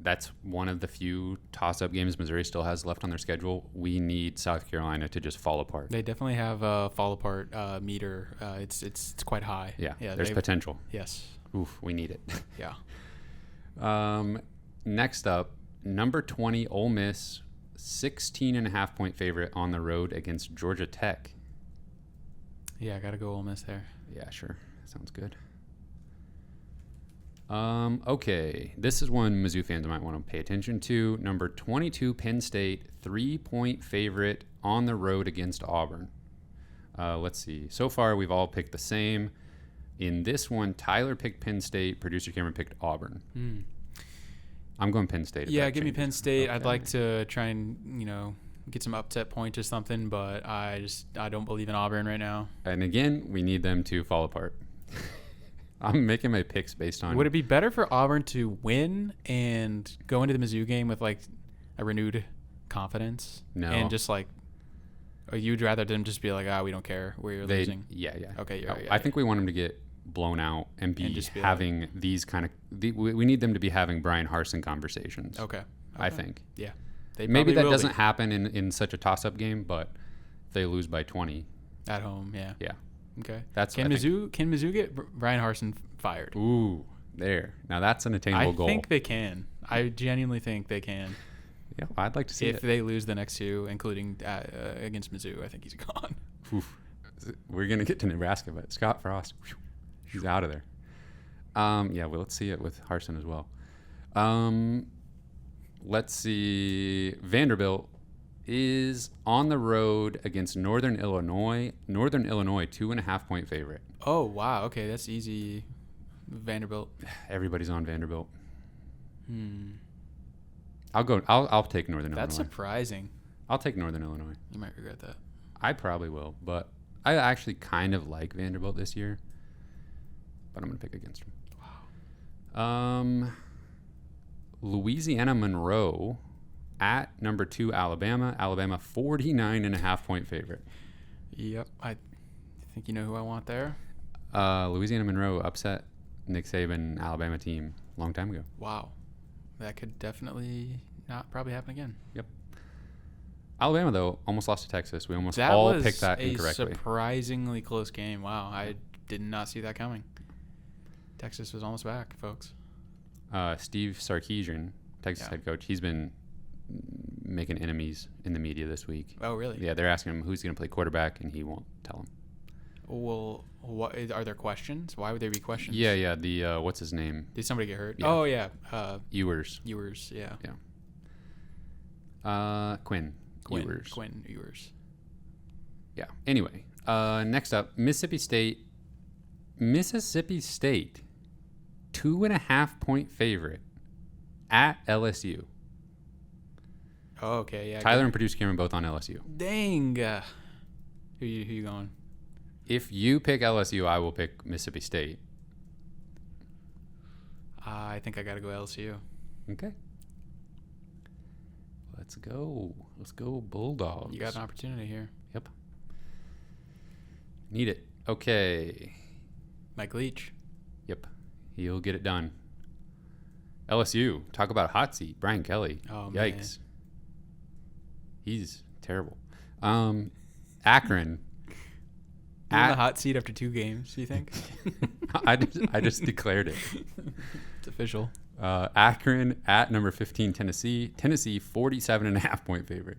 [SPEAKER 1] that's one of the few toss-up games Missouri still has left on their schedule. We need South Carolina to just fall apart.
[SPEAKER 2] They definitely have a fall-apart meter. It's quite high.
[SPEAKER 1] Yeah, there's potential.
[SPEAKER 2] Yes.
[SPEAKER 1] Oof, we need it.
[SPEAKER 2] Yeah.
[SPEAKER 1] Next up, number 20, Ole Miss, 16.5-point favorite on the road against Georgia Tech.
[SPEAKER 2] Yeah, I got to go Ole Miss there.
[SPEAKER 1] Yeah, sure. Sounds good. Okay, this is one Mizzou fans might want to pay attention to. Number 22, Penn State, 3-point favorite on the road against Auburn. Let's see. So far, we've all picked the same. In this one, Tyler picked Penn State. Producer Cameron picked Auburn. I'm going Penn State.
[SPEAKER 2] Yeah, give me Penn State. Okay. I'd like to try and, get some upset points or something, but I don't believe in Auburn right now.
[SPEAKER 1] And again, we need them to fall apart. I'm making my picks based on...
[SPEAKER 2] Would it be better for Auburn to win and go into the Mizzou game with, a renewed confidence?
[SPEAKER 1] No.
[SPEAKER 2] And just, or you'd rather them just be like, we don't care. We're losing?
[SPEAKER 1] Yeah.
[SPEAKER 2] Okay,
[SPEAKER 1] I think we want them to get blown out and be having these kind of... we need them to be having Brian Harsin conversations.
[SPEAKER 2] Okay.
[SPEAKER 1] I think.
[SPEAKER 2] Yeah.
[SPEAKER 1] Maybe that doesn't happen in such a toss-up game, but if they lose by 20...
[SPEAKER 2] At home, yeah.
[SPEAKER 1] Yeah.
[SPEAKER 2] Okay.
[SPEAKER 1] Can
[SPEAKER 2] Mizzou get Brian Harsin fired?
[SPEAKER 1] Ooh, there. Now that's an attainable goal.
[SPEAKER 2] I think they can. I genuinely think they can.
[SPEAKER 1] Yeah, I'd like to see
[SPEAKER 2] if they lose the next two, including against Mizzou. I think he's gone.
[SPEAKER 1] Oof. We're gonna get to Nebraska, but Scott Frost, he's out of there. Well, let's see it with Harsin as well. Let's see. Vanderbilt is on the road against Northern Illinois. Northern Illinois, 2.5-point favorite.
[SPEAKER 2] Oh, wow. Okay, that's easy. Vanderbilt.
[SPEAKER 1] Everybody's on Vanderbilt. I'll take Northern Illinois.
[SPEAKER 2] That's surprising.
[SPEAKER 1] I'll take Northern Illinois.
[SPEAKER 2] You might regret that.
[SPEAKER 1] I probably will, but I actually kind of like Vanderbilt this year. But I'm going to pick against them.
[SPEAKER 2] Wow.
[SPEAKER 1] Louisiana Monroe at number 2 Alabama. Alabama 49.5-point favorite.
[SPEAKER 2] Yep. I think you know who I want there.
[SPEAKER 1] Louisiana Monroe upset Nick Saban Alabama team a long time ago.
[SPEAKER 2] Wow. That could definitely not probably happen again.
[SPEAKER 1] Yep. Alabama, though, almost lost to Texas. We almost
[SPEAKER 2] that
[SPEAKER 1] all picked that incorrectly.
[SPEAKER 2] That was a surprisingly close game. Wow. I did not see that coming. Texas was almost back, folks.
[SPEAKER 1] Steve Sarkisian, Texas head coach, he's been making enemies in the media this week.
[SPEAKER 2] Oh, really?
[SPEAKER 1] Yeah, they're asking him who's going to play quarterback, and he won't tell them.
[SPEAKER 2] Well, are there questions? Why would there be questions?
[SPEAKER 1] Yeah. The what's his name?
[SPEAKER 2] Did somebody get hurt?
[SPEAKER 1] Yeah.
[SPEAKER 2] Oh, yeah.
[SPEAKER 1] Ewers.
[SPEAKER 2] Yeah.
[SPEAKER 1] Quinn Ewers.
[SPEAKER 2] Quinn Ewers.
[SPEAKER 1] Yeah. Anyway, next up, Mississippi State, 2.5-point favorite at LSU.
[SPEAKER 2] Oh, okay, yeah.
[SPEAKER 1] Tyler and producer Cameron both on LSU.
[SPEAKER 2] Dang. Who you going?
[SPEAKER 1] If you pick LSU, I will pick Mississippi State.
[SPEAKER 2] I think I got to go LSU.
[SPEAKER 1] Okay. Let's go. Let's go Bulldogs.
[SPEAKER 2] You got an opportunity here.
[SPEAKER 1] Yep. Need it. Okay.
[SPEAKER 2] Mike Leach.
[SPEAKER 1] Yep. He'll get it done. LSU. Talk about hot seat. Brian Kelly.
[SPEAKER 2] Oh,
[SPEAKER 1] yikes.
[SPEAKER 2] Man.
[SPEAKER 1] He's terrible. Akron.
[SPEAKER 2] You in the hot seat after 2 games, do you think?
[SPEAKER 1] I just declared it.
[SPEAKER 2] It's official.
[SPEAKER 1] Akron at number 15, Tennessee. Tennessee, 47.5-point favorite.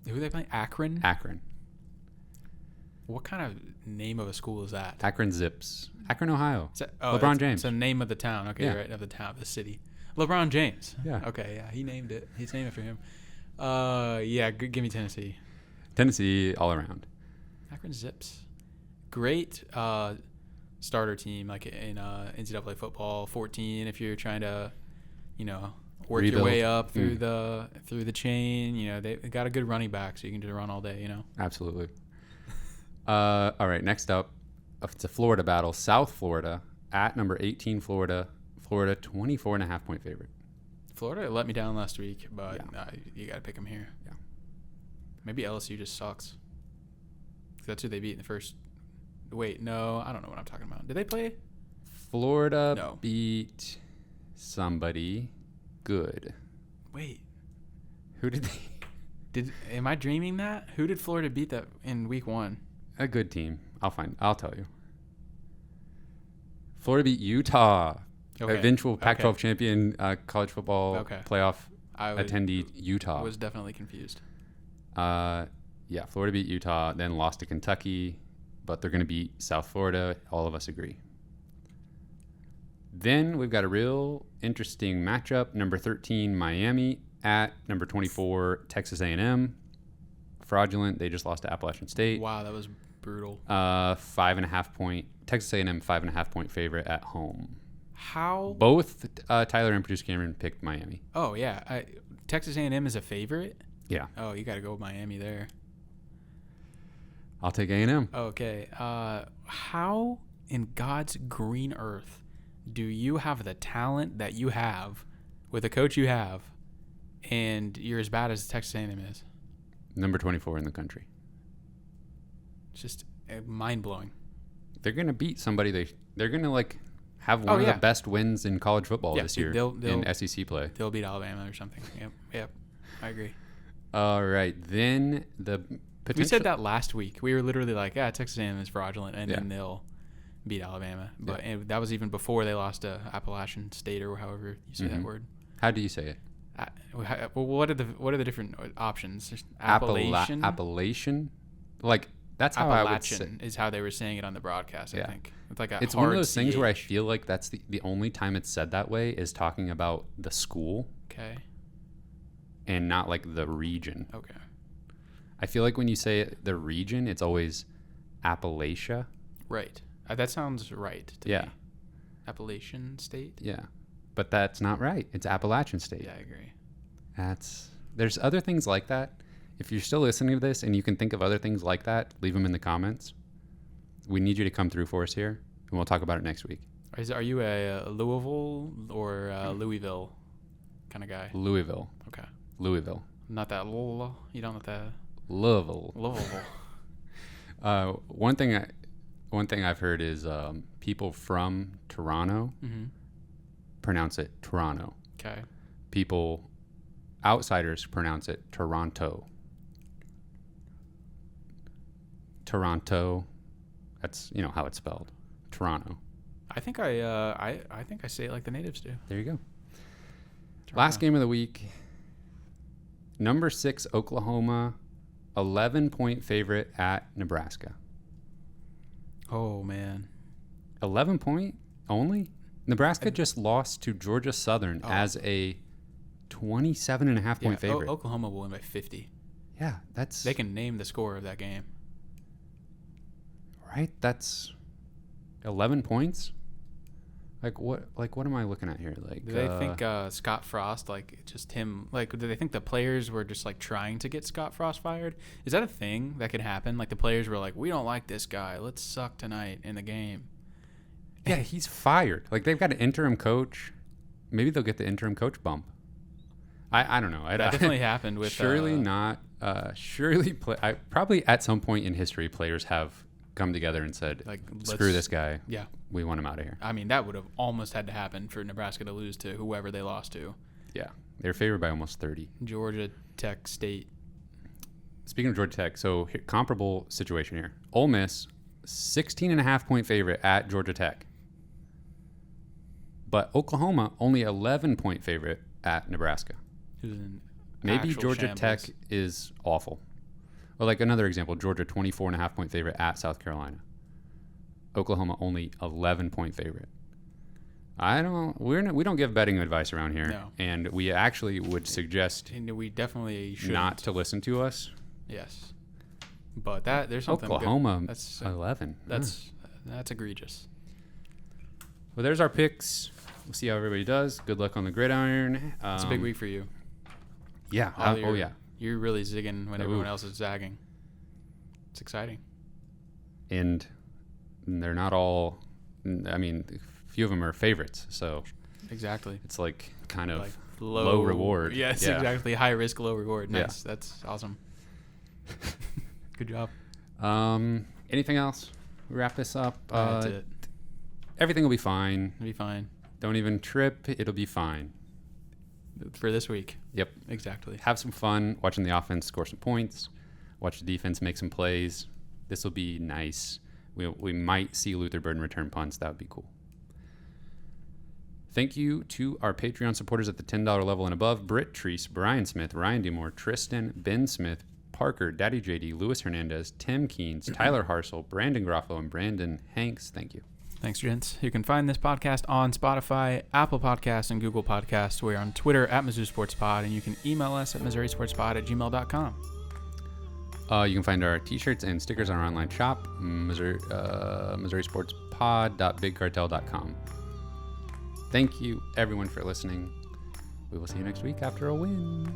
[SPEAKER 2] Who are they playing? Akron?
[SPEAKER 1] Akron.
[SPEAKER 2] What kind of name of a school is that?
[SPEAKER 1] Akron Zips. Akron, Ohio.
[SPEAKER 2] Oh,
[SPEAKER 1] LeBron James.
[SPEAKER 2] It's the name of the town. Okay,
[SPEAKER 1] Yeah.
[SPEAKER 2] right, of the town, of the city. LeBron James.
[SPEAKER 1] Yeah.
[SPEAKER 2] Okay, yeah, he named it. He's named it for him. Give me Tennessee.
[SPEAKER 1] Tennessee all around.
[SPEAKER 2] Akron Zips. Great starter team, like in NCAA football. 14 if you're trying to, work
[SPEAKER 1] Rebuild.
[SPEAKER 2] your way up through the chain. They got a good running back, so you can just run all day.
[SPEAKER 1] Absolutely. All right, next up, it's a Florida battle. South Florida at number 18, Florida. Florida, 24.5-point favorite.
[SPEAKER 2] Florida let me down last week, but you got to pick them here.
[SPEAKER 1] Yeah.
[SPEAKER 2] Maybe LSU just sucks. That's who they beat in the first. Wait, no, I don't know what I'm talking about. Did they play?
[SPEAKER 1] Florida beat somebody good.
[SPEAKER 2] Wait.
[SPEAKER 1] Who did they?
[SPEAKER 2] Am I dreaming that? Who did Florida beat that in week 1?
[SPEAKER 1] A good team. I'll tell you. Florida beat Utah.
[SPEAKER 2] Okay.
[SPEAKER 1] Eventual Pac-12 champion, college football playoff attendee Utah.
[SPEAKER 2] I was definitely confused.
[SPEAKER 1] Florida beat Utah, then lost to Kentucky, but they're going to beat South Florida. All of us agree. Then we've got a real interesting matchup. Number 13, Miami at number 24, Texas A&M. Fraudulent. They just lost to Appalachian State.
[SPEAKER 2] Wow, that was brutal.
[SPEAKER 1] 5.5-point. Texas A&M 5.5-point favorite at home.
[SPEAKER 2] How?
[SPEAKER 1] Both Tyler and producer Cameron picked Miami.
[SPEAKER 2] Oh yeah, Texas A&M is a favorite.
[SPEAKER 1] Yeah.
[SPEAKER 2] Oh, you got to go with Miami there.
[SPEAKER 1] I'll take A&M.
[SPEAKER 2] Okay. How in God's green earth do you have the talent that you have with the coach you have, and you're as bad as Texas A&M is?
[SPEAKER 1] Number 24 in the country.
[SPEAKER 2] It's just mind-blowing.
[SPEAKER 1] They're going to beat somebody. They're going to have one of the best wins in college football this year in SEC play.
[SPEAKER 2] They'll beat Alabama or something. Yep. I agree.
[SPEAKER 1] All right. Then the potential.
[SPEAKER 2] We said that last week. We were literally like, Texas A&M is fraudulent, and then they'll beat Alabama. But and that was even before they lost to Appalachian State or however you say that word.
[SPEAKER 1] How do you say it?
[SPEAKER 2] Well, what are the different options? There's Appalachian.
[SPEAKER 1] Appalachian? That's how I would say.
[SPEAKER 2] Is how they were saying it on the broadcast, I think.
[SPEAKER 1] It's one of those things where I feel like that's the only time it's said that way is talking about the school.
[SPEAKER 2] Okay.
[SPEAKER 1] And not the region.
[SPEAKER 2] Okay.
[SPEAKER 1] I feel like when you say the region, it's always Appalachia.
[SPEAKER 2] Right. That sounds right to me. Appalachian State?
[SPEAKER 1] Yeah. But that's not right. It's Appalachian State.
[SPEAKER 2] Yeah, I agree.
[SPEAKER 1] There's other things like that. If you're still listening to this and you can think of other things like that, leave them in the comments. We need you to come through for us here, and we'll talk about it next week.
[SPEAKER 2] Are you a Louisville or Louisville kind of guy?
[SPEAKER 1] Louisville.
[SPEAKER 2] Okay.
[SPEAKER 1] Louisville.
[SPEAKER 2] Not that Louisville. You don't know that.
[SPEAKER 1] Louisville.
[SPEAKER 2] Louisville.
[SPEAKER 1] One thing I've heard is people from Toronto pronounce it Toronto.
[SPEAKER 2] Okay.
[SPEAKER 1] People, outsiders, pronounce it Toronto. Toronto. That's how it's spelled. Toronto.
[SPEAKER 2] I think I say it like the natives do.
[SPEAKER 1] There you go.
[SPEAKER 2] Toronto.
[SPEAKER 1] Last game of the week. Number 6, Oklahoma, 11-point favorite at Nebraska.
[SPEAKER 2] Oh man.
[SPEAKER 1] 11-point only? Nebraska just lost to Georgia Southern as a 27.5-point favorite.
[SPEAKER 2] Oklahoma will win by 50.
[SPEAKER 1] Yeah,
[SPEAKER 2] they can name the score of that game.
[SPEAKER 1] Right? That's 11 points? What am I looking at here?
[SPEAKER 2] Do they think Scott Frost, just him, do they think the players were just trying to get Scott Frost fired? Is that a thing that could happen? The players were like, we don't like this guy. Let's suck tonight in the game.
[SPEAKER 1] Yeah, he's fired. They've got an interim coach. Maybe they'll get the interim coach bump. I don't know.
[SPEAKER 2] That definitely happened with.
[SPEAKER 1] Surely not. Probably at some point in history, players have come together and said, screw this guy.
[SPEAKER 2] Yeah.
[SPEAKER 1] We want him out of here.
[SPEAKER 2] I mean, that would have almost had to happen for Nebraska to lose to whoever they lost to.
[SPEAKER 1] Yeah. They're favored by almost 30.
[SPEAKER 2] Georgia Tech State
[SPEAKER 1] speaking of Georgia Tech, so comparable situation here. Ole Miss, 16.5-point favorite at Georgia Tech. But Oklahoma, only 11-point favorite at Nebraska. Maybe Georgia Tech is awful. Or like another example, Georgia 24.5-point favorite at South Carolina. Oklahoma only 11-point favorite. We don't give betting advice around here,
[SPEAKER 2] no.
[SPEAKER 1] And we actually would suggest
[SPEAKER 2] we definitely should
[SPEAKER 1] not to listen to us.
[SPEAKER 2] Yes, but there's something
[SPEAKER 1] Oklahoma
[SPEAKER 2] good. That's
[SPEAKER 1] 11.
[SPEAKER 2] That's egregious.
[SPEAKER 1] Well, there's our picks. We'll see how everybody does. Good luck on the gridiron.
[SPEAKER 2] It's a big week for you.
[SPEAKER 1] Yeah. Yeah.
[SPEAKER 2] You're really zigging when everyone else is zagging. It's exciting.
[SPEAKER 1] And they're not all. I mean, a few of them are favorites. So
[SPEAKER 2] exactly.
[SPEAKER 1] It's like kind of
[SPEAKER 2] like
[SPEAKER 1] low reward.
[SPEAKER 2] Yes, yeah. Exactly. High risk, low reward. Nice.
[SPEAKER 1] Yeah.
[SPEAKER 2] That's awesome. Good job.
[SPEAKER 1] Anything else? Wrap this up.
[SPEAKER 2] That's it.
[SPEAKER 1] Everything will be fine.
[SPEAKER 2] It'll be fine.
[SPEAKER 1] Don't even trip. It'll be fine.
[SPEAKER 2] For this week.
[SPEAKER 1] Yep.
[SPEAKER 2] Exactly.
[SPEAKER 1] Have some fun watching the offense score some points. Watch the defense make some plays. This will be nice. We might see Luther Burden return punts. That would be cool. Thank you to our Patreon supporters at the $10 level and above. Britt Treese, Brian Smith, Ryan DeMore, Tristan, Ben Smith, Parker, Daddy JD, Luis Hernandez, Tim Keynes, Tyler Harsel, Brandon Groffalo, and Brandon Hanks. Thank you.
[SPEAKER 2] Thanks, gents. You can find this podcast on Spotify, Apple Podcasts, and Google Podcasts. We're on Twitter at Mizzou Sports Pod, and you can email us at MissouriSportsPod@gmail.com.
[SPEAKER 1] You can find our t-shirts and stickers on our online shop, MissouriSportsPod.BigCartel.com. Thank you, everyone, for listening. We will see you next week after a win.